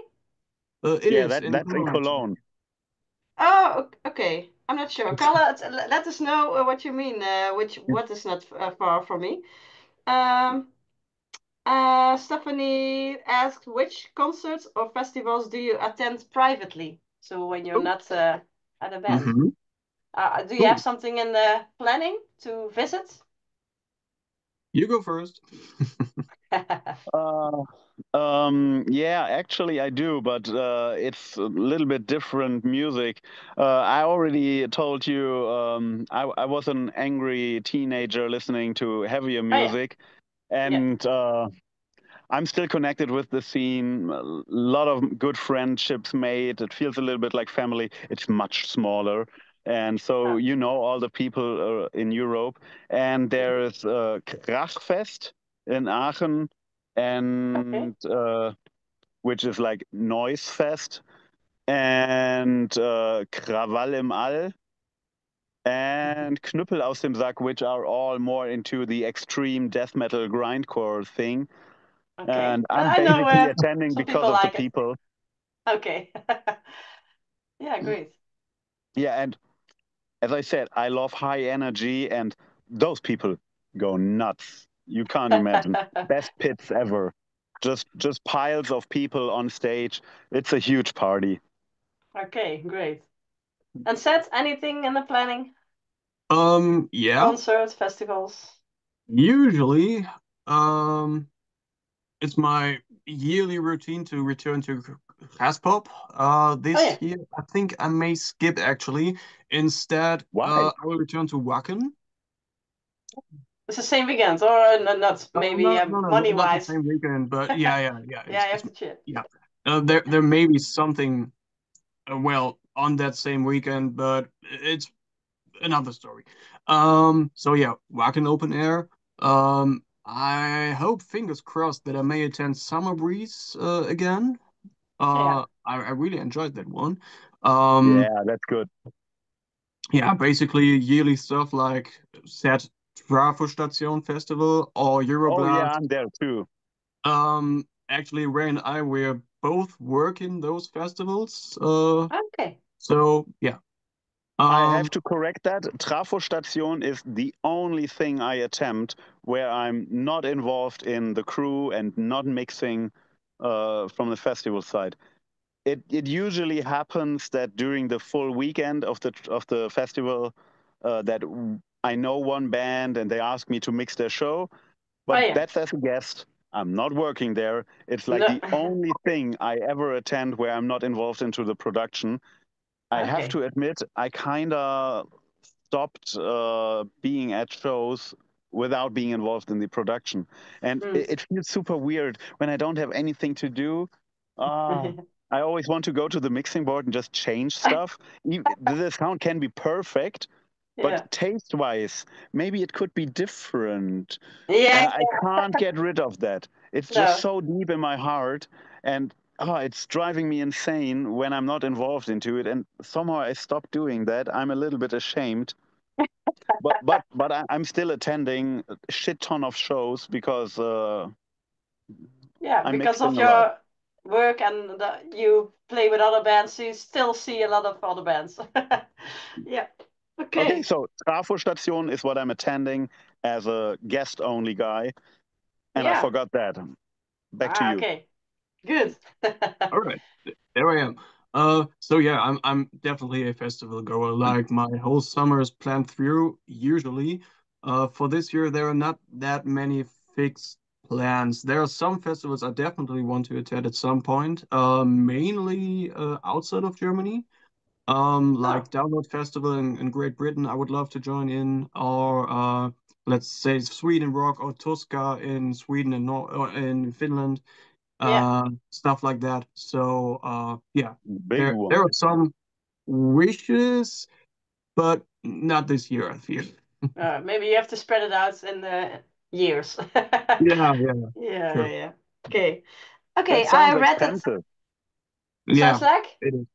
it Yeah, is in that's in Cologne actually. Cologne. Oh, okay. I'm not sure. Kalle, let us know what you mean. What is not far from me. Um, Stephanie asked, which concerts or festivals do you attend privately? So when you're Oh, not at a band. mm-hmm. Do you have Cool. something in the planning to visit? You go first. Uh, yeah, actually I do, but it's a little bit different music. I already told you I was an angry teenager listening to heavier Oh yeah, music, yeah. and I'm still connected with the scene. A lot of good friendships made. It feels a little bit like family. It's much smaller. And so Oh, you know all the people in Europe. And mhm. there's Krachfest in Aachen, Okay, and which is like Noise Fest, and Krawall im All, mhm. and Knüppel aus dem Sack, which are all more into the extreme death metal grindcore thing. Okay. And I'm I know basically attending some because people of the like it. people. Okay. Yeah, great. Yeah, and as I said, I love high energy, and those people go nuts. You can't imagine. Best pits ever. Just piles of people on stage. It's a huge party. Okay, great. And set anything in the planning? Yeah. Concerts, festivals? Usually, um, it's my yearly routine to return to Graspop. Oh This yeah. year, I think I may skip actually. Instead, Why? I will return to Wacken. It's the same weekend, or not maybe money Not the wise. same weekend, but Yeah, yeah. you have to check. Yeah. There may be something well on that same weekend, but it's another story. So yeah, Wacken open air. I hope, fingers crossed, that I may attend Summer Breeze again. Yeah. I really enjoyed that one. Um, Yeah, that's good. yeah, basically yearly stuff like Set Trafo Festival or Oh yeah, Euroblast. I'm there too. Actually, Ray and I were both working those festivals. Okay. So yeah. I Um, have to correct that. Trafostation is the only thing I attempt where I'm not involved in the crew and not mixing from the festival side. It usually happens that during the full weekend of the festival that I know one band and they ask me to mix their show, Oh but yeah. that's as a guest. I'm not working there. It's like No. the only thing I ever attend where I'm not involved into the production. I have Okay. to admit, I kind of stopped being at shows without being involved in the production, and Mm. it feels super weird when I don't have anything to do. Uh, I always want to go to the mixing board and just change stuff. The sound can be perfect, but Yeah. taste-wise, maybe it could be different. Yeah. I can't get rid of that. It's just No. so deep in my heart, and it's driving me insane when I'm not involved into it. And somehow I stopped doing that. I'm a little bit ashamed, but I'm still attending a shit ton of shows because Yeah, I'm because of mixing a lot. your work and you play with other bands, so you still see a lot of other bands. Yeah. Okay, Okay. so Trafo Station is what I'm attending as a guest-only guy, and I Yeah. forgot that. Back to you. Okay. Good. all right, there I am. So yeah, I'm definitely a festival goer. Like my whole summer is planned through usually. For this year, there are not that many fixed plans. There are some festivals I definitely want to attend at some point, mainly outside of Germany. Oh, Like Download Festival in Great Britain, I would love to join in, or let's say Sweden Rock or Tuska in Sweden and Nor or in Finland, yeah. stuff like that. So yeah, Big there one. are some wishes, but not this year, I feel. Maybe you have to spread it out in the years. Yeah, yeah, Yeah, yeah, sure. yeah. Okay. Okay, That I sounds read that. expensive. Sounds Yeah, like? it is.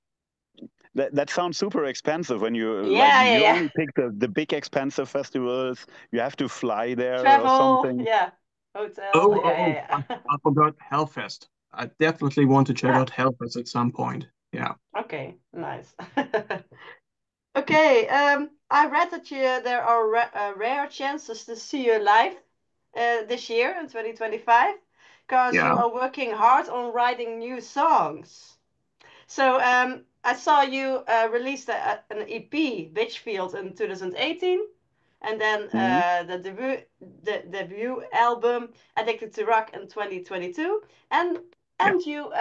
That sounds super expensive when you like Yeah, yeah, you yeah. only pick the big expensive festivals. You have to fly there or Travel, something. yeah. Hotel, Oh, yeah, oh, oh, yeah, yeah. I forgot Hellfest. I definitely want to check Ah, out Hellfest at some point. Yeah, okay, nice. Okay, I read that there are rare chances to see you live this year in 2025 because you yeah, are working hard on writing new songs. So I saw you released an EP, Bitchfield, in 2018, and then Mhm. the debut album, Addicted to Rock, in 2022, and yeah. and you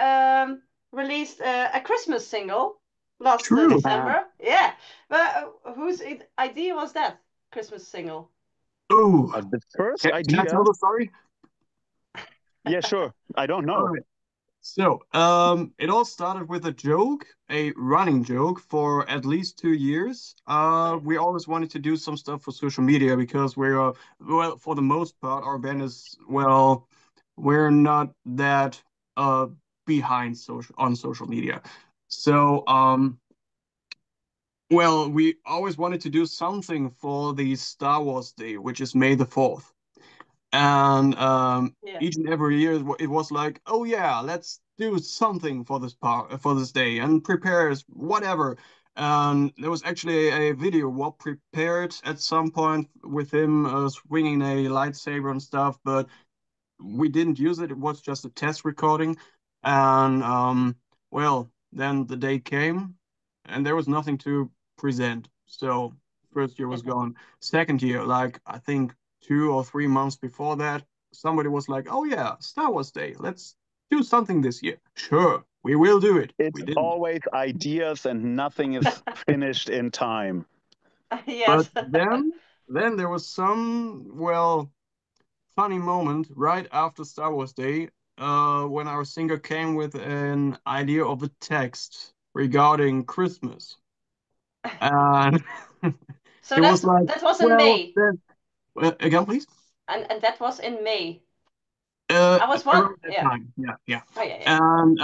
released a Christmas single last True. December. Yeah, but whose idea was that Christmas single? Oh, The first can I tell idea, the story? yeah, sure. I don't All know. right. So, it all started with a joke, a running joke for at least 2 years. Nice. We always wanted to do some stuff for social media because well, for the most part, our band is, well, we're not that uh behind social media. So, well, we always wanted to do something for the Star Wars Day, which is May the 4th. And Yeah. each and every year it was like, oh yeah, let's do something for this day and prepare whatever. And there was actually a video what prepared at some point with him swinging a lightsaber and stuff, but we didn't use it. It was just a test recording. And well, then the day came and there was nothing to present. So first year was gone. Second year, like I think 2 or 3 months before that, somebody was like, "Oh yeah, Star Wars Day. Let's do something this year." Sure, we will do it. It's We didn't. always ideas and nothing is finished in time. But Yes. then there was some, well, funny moment right after Star Wars Day, when our singer came with an idea of a text regarding Christmas. And So it was like, that was in well, May, then, again, please. and that was in May. I was one. Around that Yeah. time, yeah, yeah. Oh yeah, yeah. And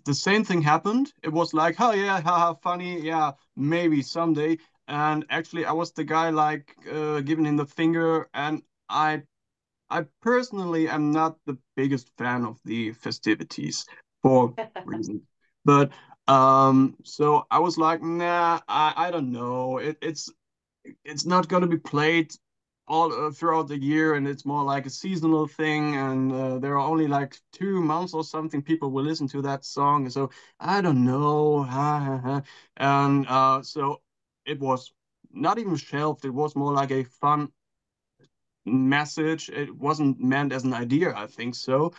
the same thing happened. It was like, oh yeah, haha, funny, yeah, maybe someday. And actually, I was the guy like giving him the finger, and I personally am not the biggest fan of the festivities for reasons. But so I was like, nah, I don't know. It's not going to be played all throughout the year, and it's more like a seasonal thing. And there are only like 2 months or something people will listen to that song. So I don't know. And so it was not even shelved. It was more like a fun message. It wasn't meant as an idea, I think so.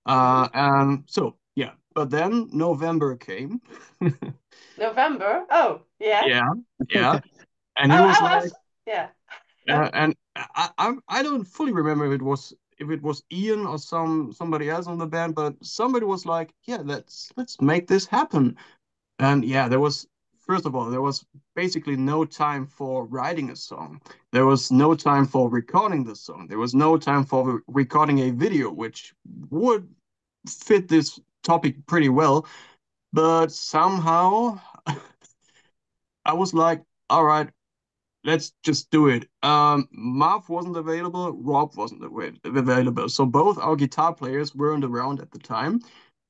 Hmm. And so yeah, but then November came. November. Oh yeah. Yeah, yeah, and Oh, he was I like, was. Yeah. Oh, and I don't fully remember if it was Ian or somebody else on the band, but somebody was like, yeah, let's make this happen. And yeah, there was, first of all, there was basically no time for writing a song. There was no time for recording the song. There was no time for recording a video, which would fit this topic pretty well. But somehow I was like, all right, let's just do it. Marv wasn't available, Rob wasn't available. So both our guitar players weren't around at the time.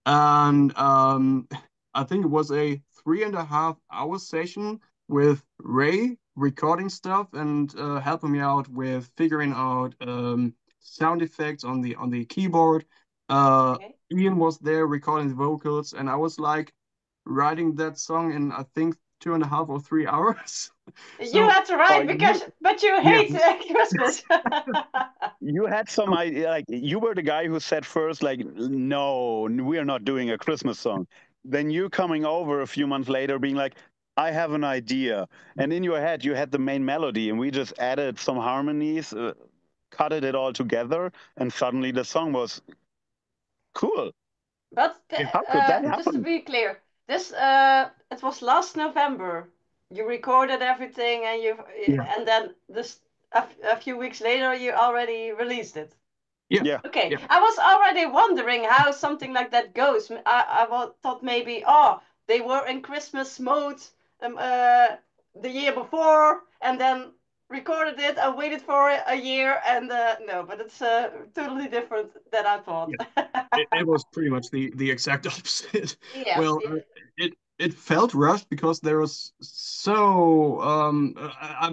And I think it was a 3.5 hour session with Ray recording stuff and helping me out with figuring out sound effects on the keyboard. Uh, okay. Ian was there recording the vocals, and I was like, writing that song in, I think, 2.5 or 3 hours. You So had to Oh, write but you yeah, hate Christmas. you had some idea, like you were the guy who said first, like, no, we are not doing a Christmas song. Then you coming over a few months later being like, I have an idea. And in your head, you had the main melody, and we just added some harmonies, cut it all together, and suddenly the song was cool. But yeah, How could that just to happen? be clear, this it was last November. You recorded everything, yeah, and then this a few weeks later you already released it. yeah, Yeah. Okay, yeah, I was already wondering how something like that goes. Thought maybe, oh, they were in Christmas mode um, uh, the year before, and then recorded it and waited for a year, and no, but it's totally different than I thought. yeah. It was pretty much the exact opposite. Yes, Well, yeah. it felt rushed because there was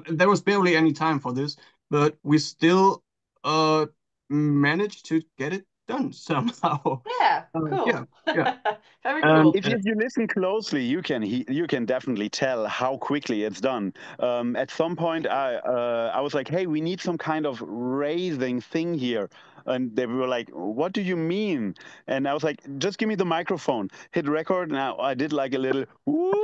there was barely any time for this, but we still uh managed to get it done somehow. Yeah, Yeah, cool. yeah, Very and cool. If you listen closely, you can definitely tell how quickly it's done. At some point, I was like, "Hey, we need some kind of raising thing here," and they were like, "What do you mean?" And I was like, "Just give me the microphone, hit record." Now I did like a little woo,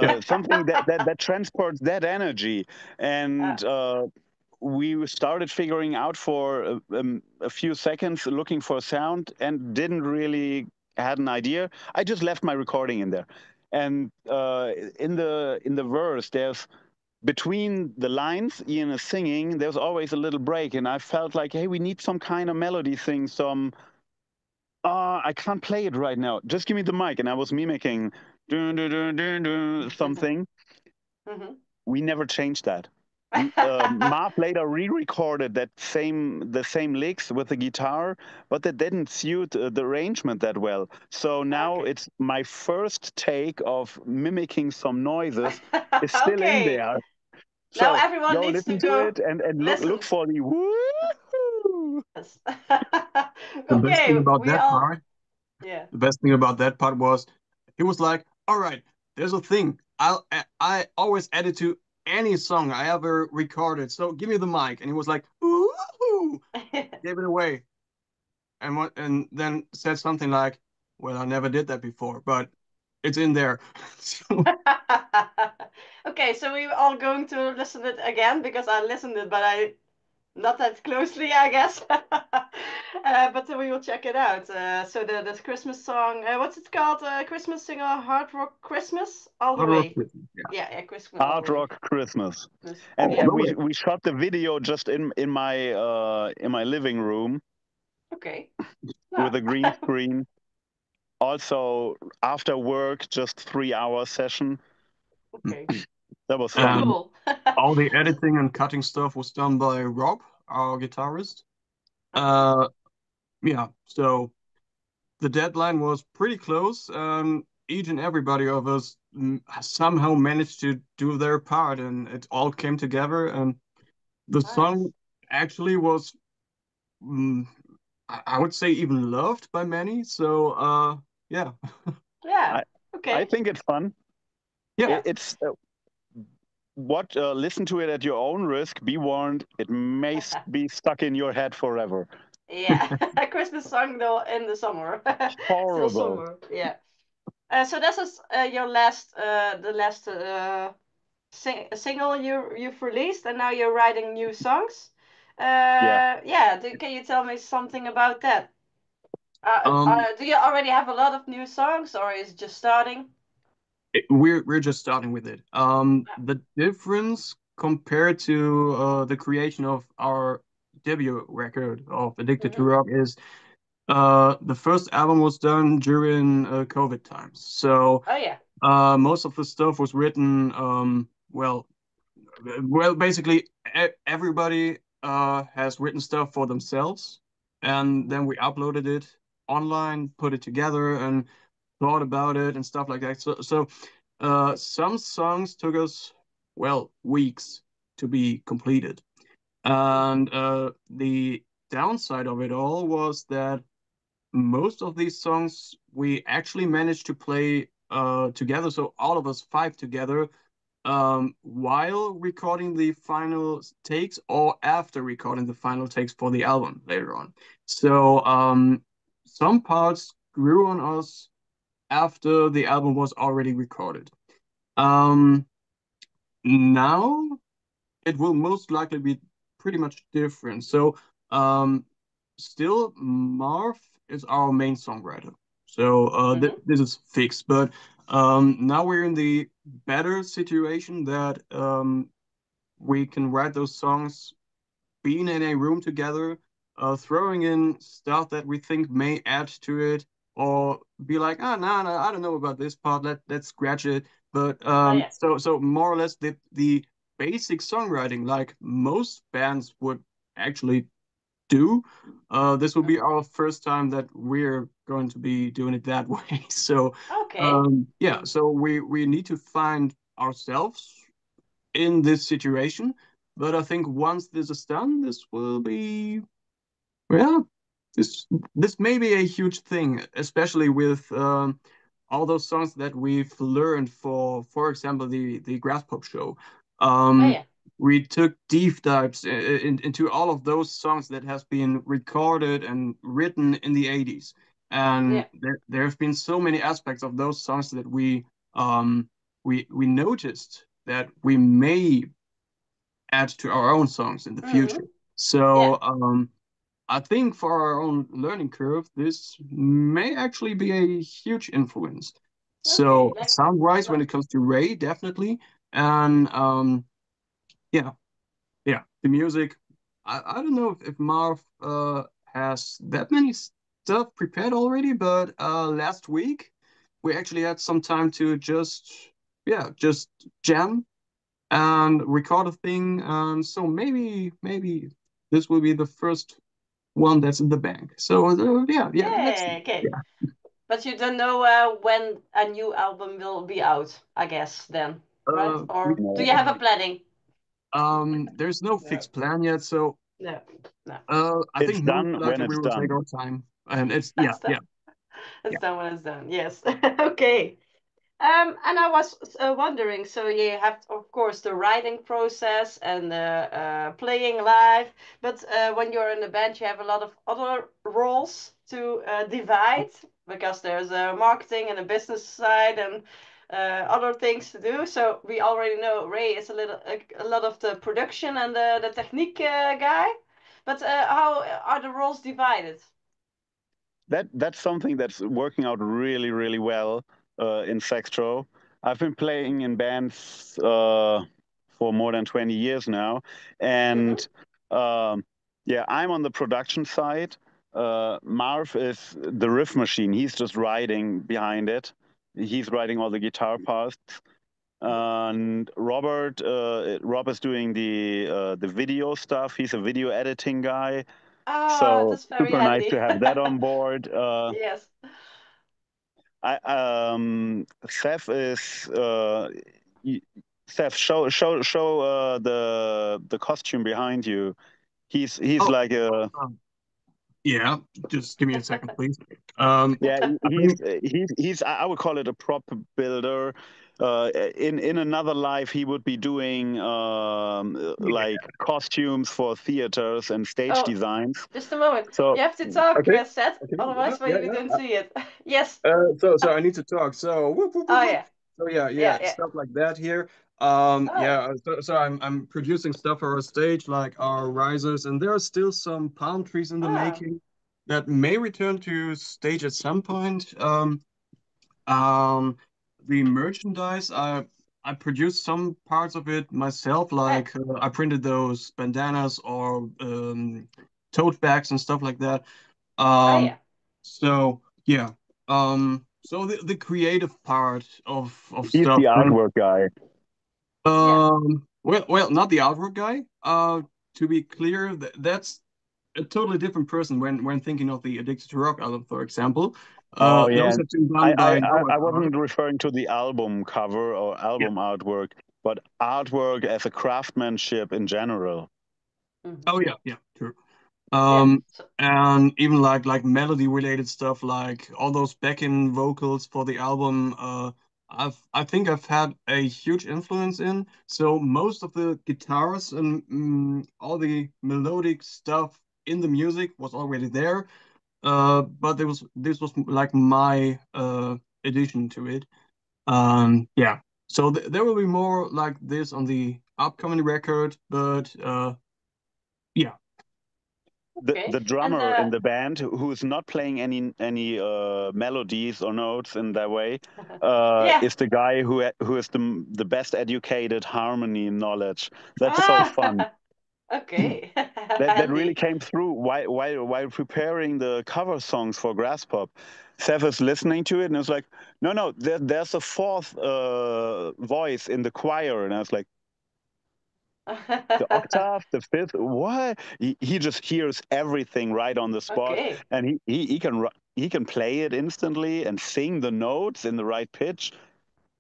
yeah, something that transports that energy, Uh, and we started figuring out for a few seconds looking for sound and didn't really had an idea. I just left my recording in there, and in the verse there's between the lines Ian is singing, there's always a little break, and I felt like, hey, we need some kind of melody thing, some I can't play it right now, just give me the mic. And I was mimicking dun, dun, dun, dun, dun, something. mhm. We never changed that. Marv later re-recorded the same licks with the guitar, but that didn't suit the arrangement that well. So now Okay. it's my first take of mimicking some noises is still in Okay. there. Now So everyone go needs to listen to go it and look listen. for the woo. Yes. the best thing Okay, about we that all, part, yeah. the best thing about that part was he was like, "All right, there's a thing I always add it to any song I ever recorded. So give me the mic." And he was like, "Ooh," gave it away, and then said something like, "Well, I never did that before, but it's in there." So, Okay, so we all going to listen it again because I listened it, but I not that closely, I guess. But we will check it out. So the Christmas song, what's it called? Christmas singer, Hard Rock Christmas, all the Hard Rock way. Christmas, yeah, Yeah, yeah, Christmas all the Hard way. Rock Christmas. And all Yeah. the and way. we shot the video just in my living room Okay. with No. a green screen. Also, after work, just 3 hour session. Okay. That was Very fun. And cool. all the editing and cutting stuff was done by Rob, our guitarist. Uh-huh. Uh, yeah, so the deadline was pretty close, and each and everybody of us somehow managed to do their part, and it all came together. And the Nice. song actually was, mm, I would say, even loved by many. So, yeah, Yeah. I I Okay. think it's fun. yeah, Yeah. It's what listen to it at your own risk. Be warned, it may be stuck in your head forever. Yeah. Christmas song though in the summer. Still Horrible. summer. Yeah. So this is your last, the last single you've released, and now you're writing new songs. Yeah. Yeah. Can you tell me something about that? um, Do you already have a lot of new songs, or is it just starting? we're just starting with it. The difference compared to the creation of our debut record of Addicted to Mm-hmm. Rock is the first album was done during COVID times. So Oh yeah. most of the stuff was written basically everybody has written stuff for themselves, and then we uploaded it online, put it together, and thought about it and stuff like that. So some songs took us, well, weeks to be completed. Mm-hmm. And the downside of it all was that most of these songs we actually managed to play together, so all of us five together, while recording the final takes or after recording the final takes for the album later on. So some parts grew on us after the album was already recorded. Um, Now it will most likely be pretty much different. So still Marv is our main songwriter. So th Mm-hmm. this is fixed. But now we're in the better situation that we can write those songs being in a room together, throwing in stuff that we think may add to it, or be like, ah, no, no, I don't know about this part. Let's scratch it. But Oh yeah. so more or less the basic songwriting, like most bands would actually do. This will be Mm-hmm. our first time that we're going to be doing it that way. So Okay. yeah, Mm. so we need to find ourselves in this situation. But I think once this is done, this will be, well, this this may be a huge thing, especially with all those songs that we've learned for example, the Graspop show. Oh Um, yeah. we took deep dives into all of those songs that has been recorded and written in the 80s. And Yeah. there have been so many aspects of those songs that um, we noticed that we may add to our own songs in the Mm-hmm. future. Yeah. So I think for our own learning curve, this may actually be a huge influence. Okay. So Like sound-wise, when like it comes to Ray, definitely, and yeah, yeah, the music. I don't know if Marv has that many stuff prepared already, but last week we actually had some time to just jam and record a thing. And so maybe this will be the first one that's in the bank. So yeah, let's see. yeah. Okay. Yeah. But you don't know when a new album will be out, I guess, then, right? We Or do you No, have a planning? there's no No. fixed plan yet, so No. No. I it's think most done when likely we it's will take done. our time, and it's yeah, That's done. yeah, That's yeah. done when it's done. Yes. Okay. And I was wondering, so you have, of course, the writing process and the playing live, but when you're in the band, you have a lot of other roles to divide because there's a marketing and a business side and other things to do. So we already know Ray is a lot of the production and the technique guy, but how are the roles divided? That's something that's working out really, really well in Sextrow. I've been playing in bands for more than 20 years now, Mm-hmm. and yeah, I'm on the production side. Marv is the riff machine. He's just writing behind it. He's writing all the guitar parts. And Rob is doing the video stuff. He's a video editing guy, Ah, so that's very super nice handy. to have that on board. Yes. Seth is y- Seth. Show the costume behind you. He's Oh, like a um, yeah. Just give me a second, please. yeah. I think He's I would call it a prop builder. In another life, he would be doing yeah. like costumes for theaters and stage Oh, designs. just a moment. So You have to talk, Okay. Seth, Okay. Yeah. otherwise Yeah. we don't Yeah. see it. Yes. So I need to talk. So whoop, whoop, whoop, Oh whoop. yeah. So Yeah, yeah, yeah. stuff like that here. Oh. Yeah. So I'm producing stuff for our stage, like our risers, and there are still some palm trees in the Ah. making that may return to stage at some point. Um, the merchandise, I produced some parts of it myself, Yeah. like I printed those bandanas or tote bags and stuff like that. Oh Um, yeah. so yeah. So the creative part of he's stuff. the artwork guy. Yeah. Well, not the artwork guy. To be clear, that's a totally different person when thinking of the Addicted to Rock album, for example. Oh yeah, Those have been done by Noah I Carr. wasn't referring to the album cover or Yeah. album artwork, but artwork as a craftsmanship in general. Mhm. Oh yeah, yeah, true. Um, So, and even like melody related stuff, like all those backing vocals for the album, I think I've had a huge influence in. So most of the guitars and all the melodic stuff in the music was already there. But this was like my addition to it. Yeah. So th there will be more like this on the upcoming record, but yeah. okay. The And drummer in the band who is not playing any melodies or notes in that way yeah. is the guy who is the best educated harmony knowledge. That's so fun. Ah, okay. That really Handy. came through while preparing the cover songs for Graspop. Seth is listening to it and it's like, no, there's a fourth voice in the choir, and I was like, the octave, the fifth, what? He just hears everything right on the spot, Okay. and he can play it instantly and sing the notes in the right pitch.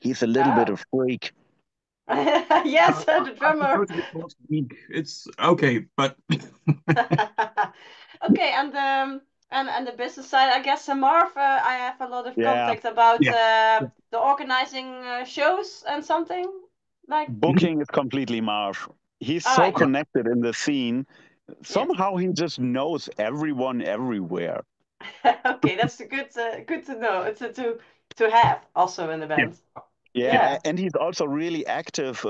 He's a little bit Oh. of freak. Yes, the I prefer drummer. to be called geek. It's okay, but Okay, and the business side, I guess, Marv, I have a lot of Yeah, contact about yeah. the organizing shows and something like. booking is completely Marsh. He's Ah, so Yeah. yeah, connected in the scene. yeah. Somehow he just knows everyone everywhere. Okay, that's good to know. It's to have also in the Yeah. band. Yeah, Yeah. and he's also really active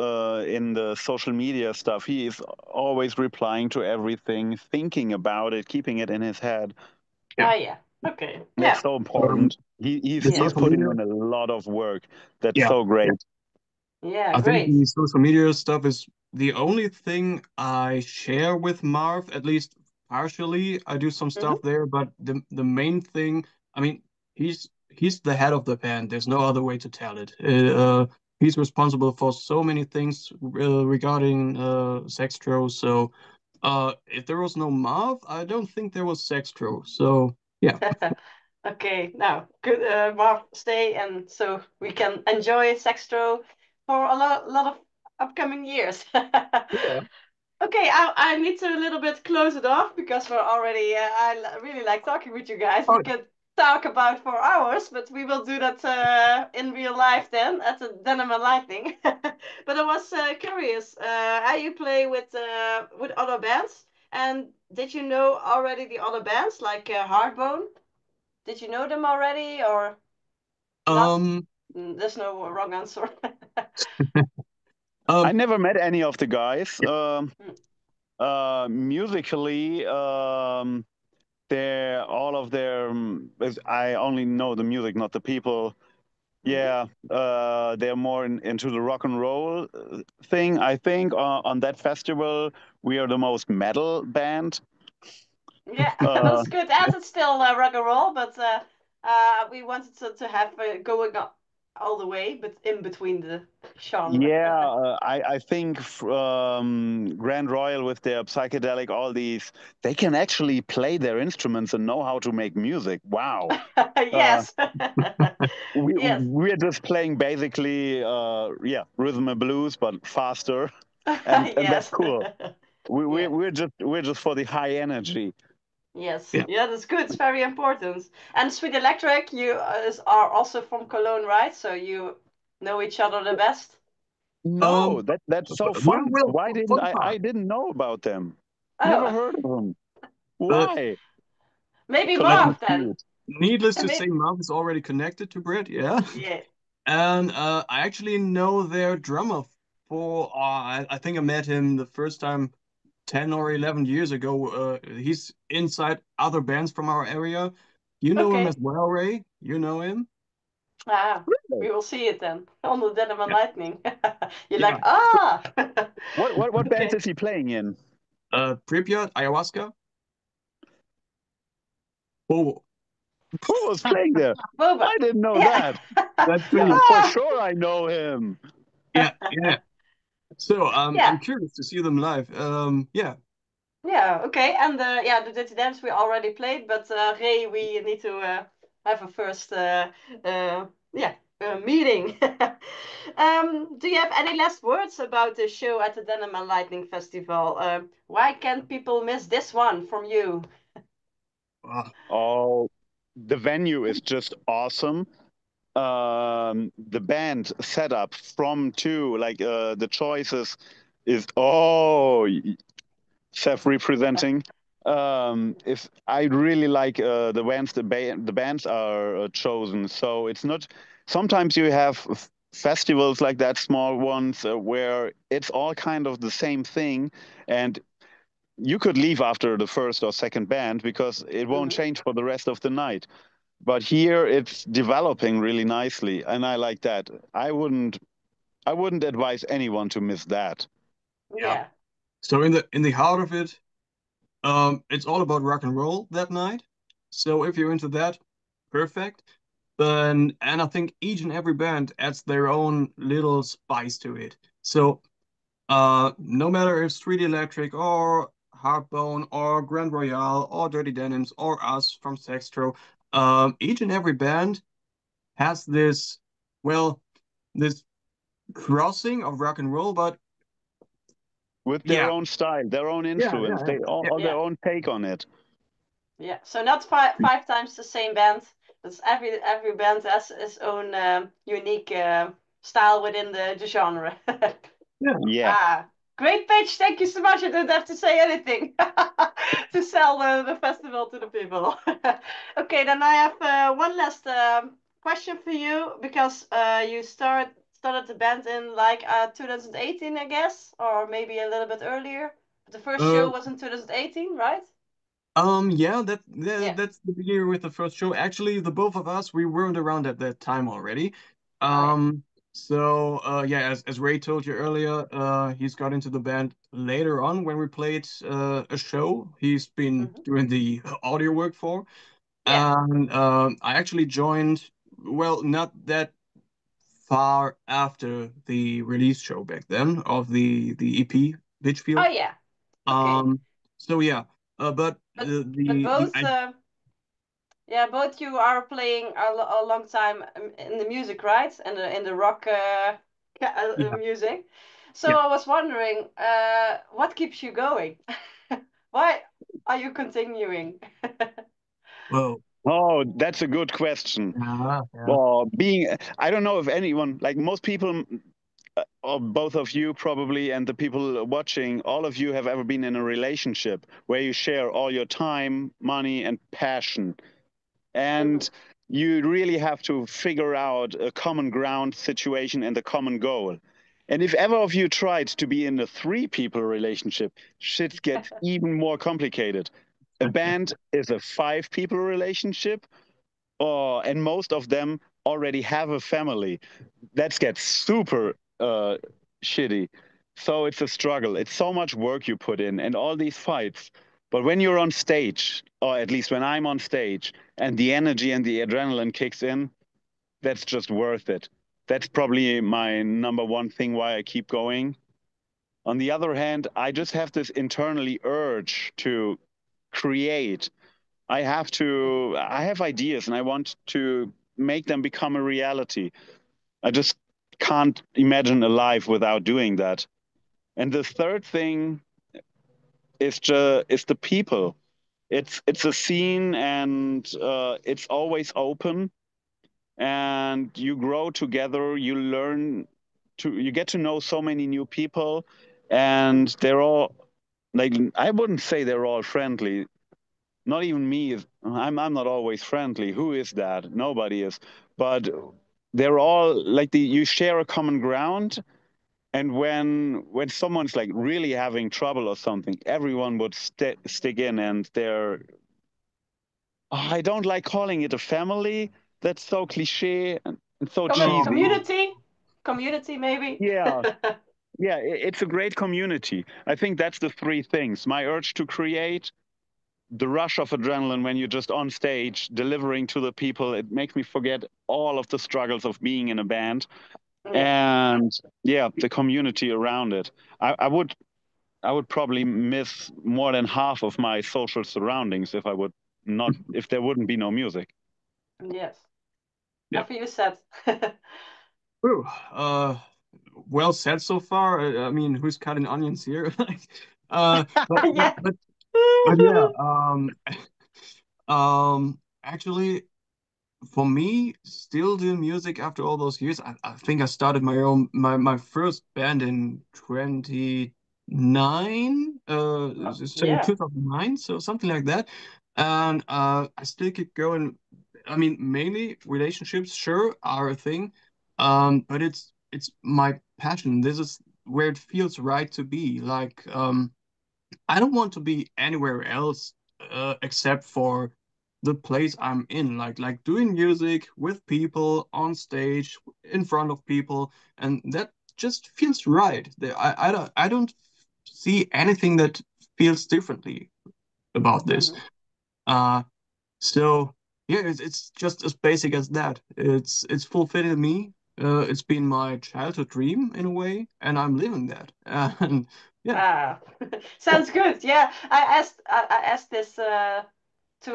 in the social media stuff. He is always replying to everything, thinking about it, keeping it in his head. Yeah. Ah, yeah. Okay. That's Yeah. so Um, important. He's the Yeah. he's social putting media, in a lot of work. That's yeah. so great. Yeah. Yeah. I think Great. the social media stuff is the only thing I share with Marv, at least partially. I do some Mm-hmm. stuff there, but the main thing, I mean, he's the head of the band. There's no other way to tell it. He's responsible for so many things regarding Sextrow. So, if there was no Marv, I don't think there was Sextrow. So, yeah. Okay, now good, Marv, stay, and so we can enjoy Sextro for a lot of upcoming years. Yeah. Okay, I need to a little bit close it off because we're already. Really like talking with you guys. We Oh, could talk about for hours, but we will do that in real life then at the Denim Lightning. But I was curious, how you play with other bands, and did you know already the other bands like Hardbone? Did you know them already or not? um, There's no wrong answer. I um, never met any of the guys. Mm, Musically, they're all of their. I only know the music, not the people. mhm. Yeah, they're more into the rock and roll thing. I think on that festival we are the most metal band. Yeah, Uh, that's good. As it's still rock and roll, but we wanted to have going all the way, but in between the genre. yeah, I think Grand Royal with their psychedelic, all these, they can actually play their instruments and know how to make music. Wow. Uh, Yes. Yes. we're just playing basically, yeah, rhythm and blues, but faster, and that's Yes. cool. Yeah. We're just for the high energy. Yes. yeah. Yeah, that's good. It's very important. And Sweet Electric, you are also from Cologne, right? So you know each other the best. No, Um, that's so well, fun. well, Why didn't fun I fact. didn't know about them? Never Oh, heard of them. Uh, Why? maybe Cologne Marv is then. cute. Needless to say, Maybe. Marv is already connected to Brett, yeah. Yeah. And I actually know their drummer for, I think I met him the first time 10 or 11 years ago. He's inside other bands from our area. You know him as Okay. well, Ray. You know him. Ah, we will see it then on the Denim Yeah. Lightning. You're like, Yeah. ah. What bands Okay. is he playing in? Pripyat, ayahuasca. Oh, Who was playing there? Boba. I didn't know Yeah. that. that's Yeah, brilliant. for Ah. sure I know him. Yeah, yeah. So Yeah. I'm curious to see them live. Yeah. Yeah. Okay. And yeah, the Dirty Dance we already played, but Ray, we need to have a first. Yeah. meeting. Do you have any last words about the show at the Denim Lightning Festival? Why can't people miss this one from you? Oh, the venue is just awesome. The band setup from two, like the choices is self-representing. If I really like the bands, the bands are chosen. So it's not. Sometimes you have festivals like that, small ones, where it's all kind of the same thing, and you could leave after the first or second band because it won't change for the rest of the night. But here it's developing really nicely, and I like that. I wouldn't advise anyone to miss that. Yeah. So in the heart of it, it's all about rock and roll that night. So if you're into that, perfect. And I think each and every band adds their own little spice to it. So no matter if Street Electric or Hardbone or Grand Royale or Dirty Denims or us from Sextrow, each and every band has this, well, this crossing of rock and roll, but With their yeah, own style, their own influence, they all Yeah. their own take on it. Yeah. So not five times the same band. But every band has its own unique style within the genre. yeah. Yeah. Great pitch. Thank you so much. I don't have to say anything to sell the festival to the people. Okay, then I have one last question for you because you started the band in like 2018, I guess, or maybe a little bit earlier. But the first Uh, show was in 2018, right? yeah, Yeah. that's the year with the first show. Actually, the both of us, we weren't around at that time already. Oh yeah. So yeah, as Ray told you earlier, he's got into the band later on when we played a show he's been Hmm. doing the audio work for. Yeah. And I actually joined, well, not that far after the release show back then of the EP Oh Litchfield. yeah. Okay. Um, so yeah, but But both yeah, both you are playing a long time in the music, right? And in the rock yeah, music. So yeah. I was wondering, what keeps you going? Why are you continuing? Well, Oh, that's a good question. yeah. Well, I don't know if anyone, like most people, or both of you probably, and the people watching, all of you have ever been in a relationship where you share all your time, money, and passion. Hmm. And you really have to figure out a common ground situation and a common goal. And if ever of you tried to be in a three people relationship, shit gets even more complicated. A band is a five people relationship, and most of them already have a family. That gets super shitty. So it's a struggle. It's so much work you put in and all these fights. But when you're on stage, or at least when I'm on stage, and the energy and the adrenaline kicks in, that's just worth it. That's probably my number one thing why I keep going. On the other hand, I just have this internally urge to create. I have ideas and I want to make them become a reality. I just can't imagine a life without doing that. And the third thing is the people. It's a scene, and it's always open, and you grow together. You get to know so many new people, and they're all like, I wouldn't say they're all friendly. Not even me. I'm not always friendly. Who is that? Nobody is. But they're all like you share a common ground. And when someone's like really having trouble or something, everyone would stick in, and I don't like calling it a family. That's so cliche and so Oh, cheesy. Community maybe. Yeah, yeah, it's a great community. I think that's the three things: my urge to create, the rush of adrenaline when you're just on stage delivering to the people. It makes me forget all of the struggles of being in a band, Yeah. and yeah, the community around it. I would probably miss more than half of my social surroundings if I would not if there wouldn't be no music. Yes. Yeah. After you said. Ooh, well said so far. I mean, who's cutting onions here? But but Yeah. but but yeah. Actually, for me, still doing music after all those years, I think I started my first band in 29, it's Yeah. 2009, so something like that. And I still keep going. I mean, mainly relationships, sure, are a thing. But it's my passion. This is where it feels right to be. Like, I don't want to be anywhere else except for the place I'm in. Like doing music with people on stage, in front of people, and that just feels right. I don't see anything that feels differently about this. Mhm. Uh, so yeah, it's just as basic as that. It's fulfilling me. It's been my childhood dream in a way, and I'm living that. And yeah. Ah, sounds good. Yeah, I asked this to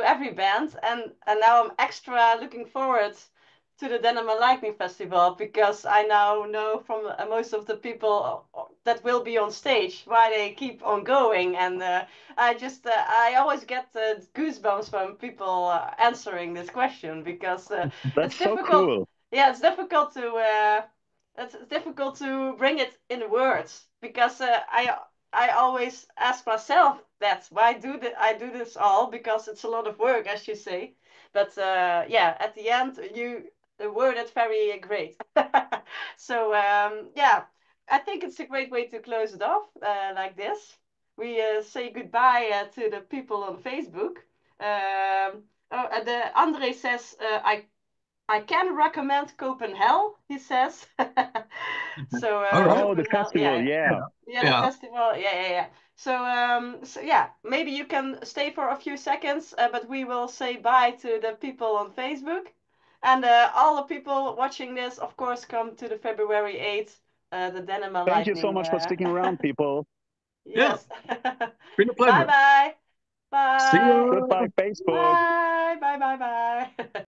every band, and now I'm extra looking forward to the Denim Lightning Festival because I now know from most of the people that will be on stage why they keep on going, and I always get goosebumps when people answering this question because it's That's so difficult. cool. Yeah, it's difficult to bring it in words because I always ask myself that why I do this all because it's a lot of work, as you say. But yeah, at the end you word it very great. So yeah, I think it's a great way to close it off like this. We say goodbye to the people on Facebook. The Andre says I can recommend Copenhagen, he says. So All right. Oh, the Copenhagen, festival, Yeah. yeah. yeah, the Yeah. festival, yeah. So yeah, maybe you can stay for a few seconds, but we will say bye to the people on Facebook, and all the people watching this, of course, come to the February 8th, the Denim Thank you so Lightning. much for sticking around, people. Yeah. Yes. Been a Bye pleasure. bye. See Bye. you. Goodbye, Facebook. Bye. Bye. Bye. Bye.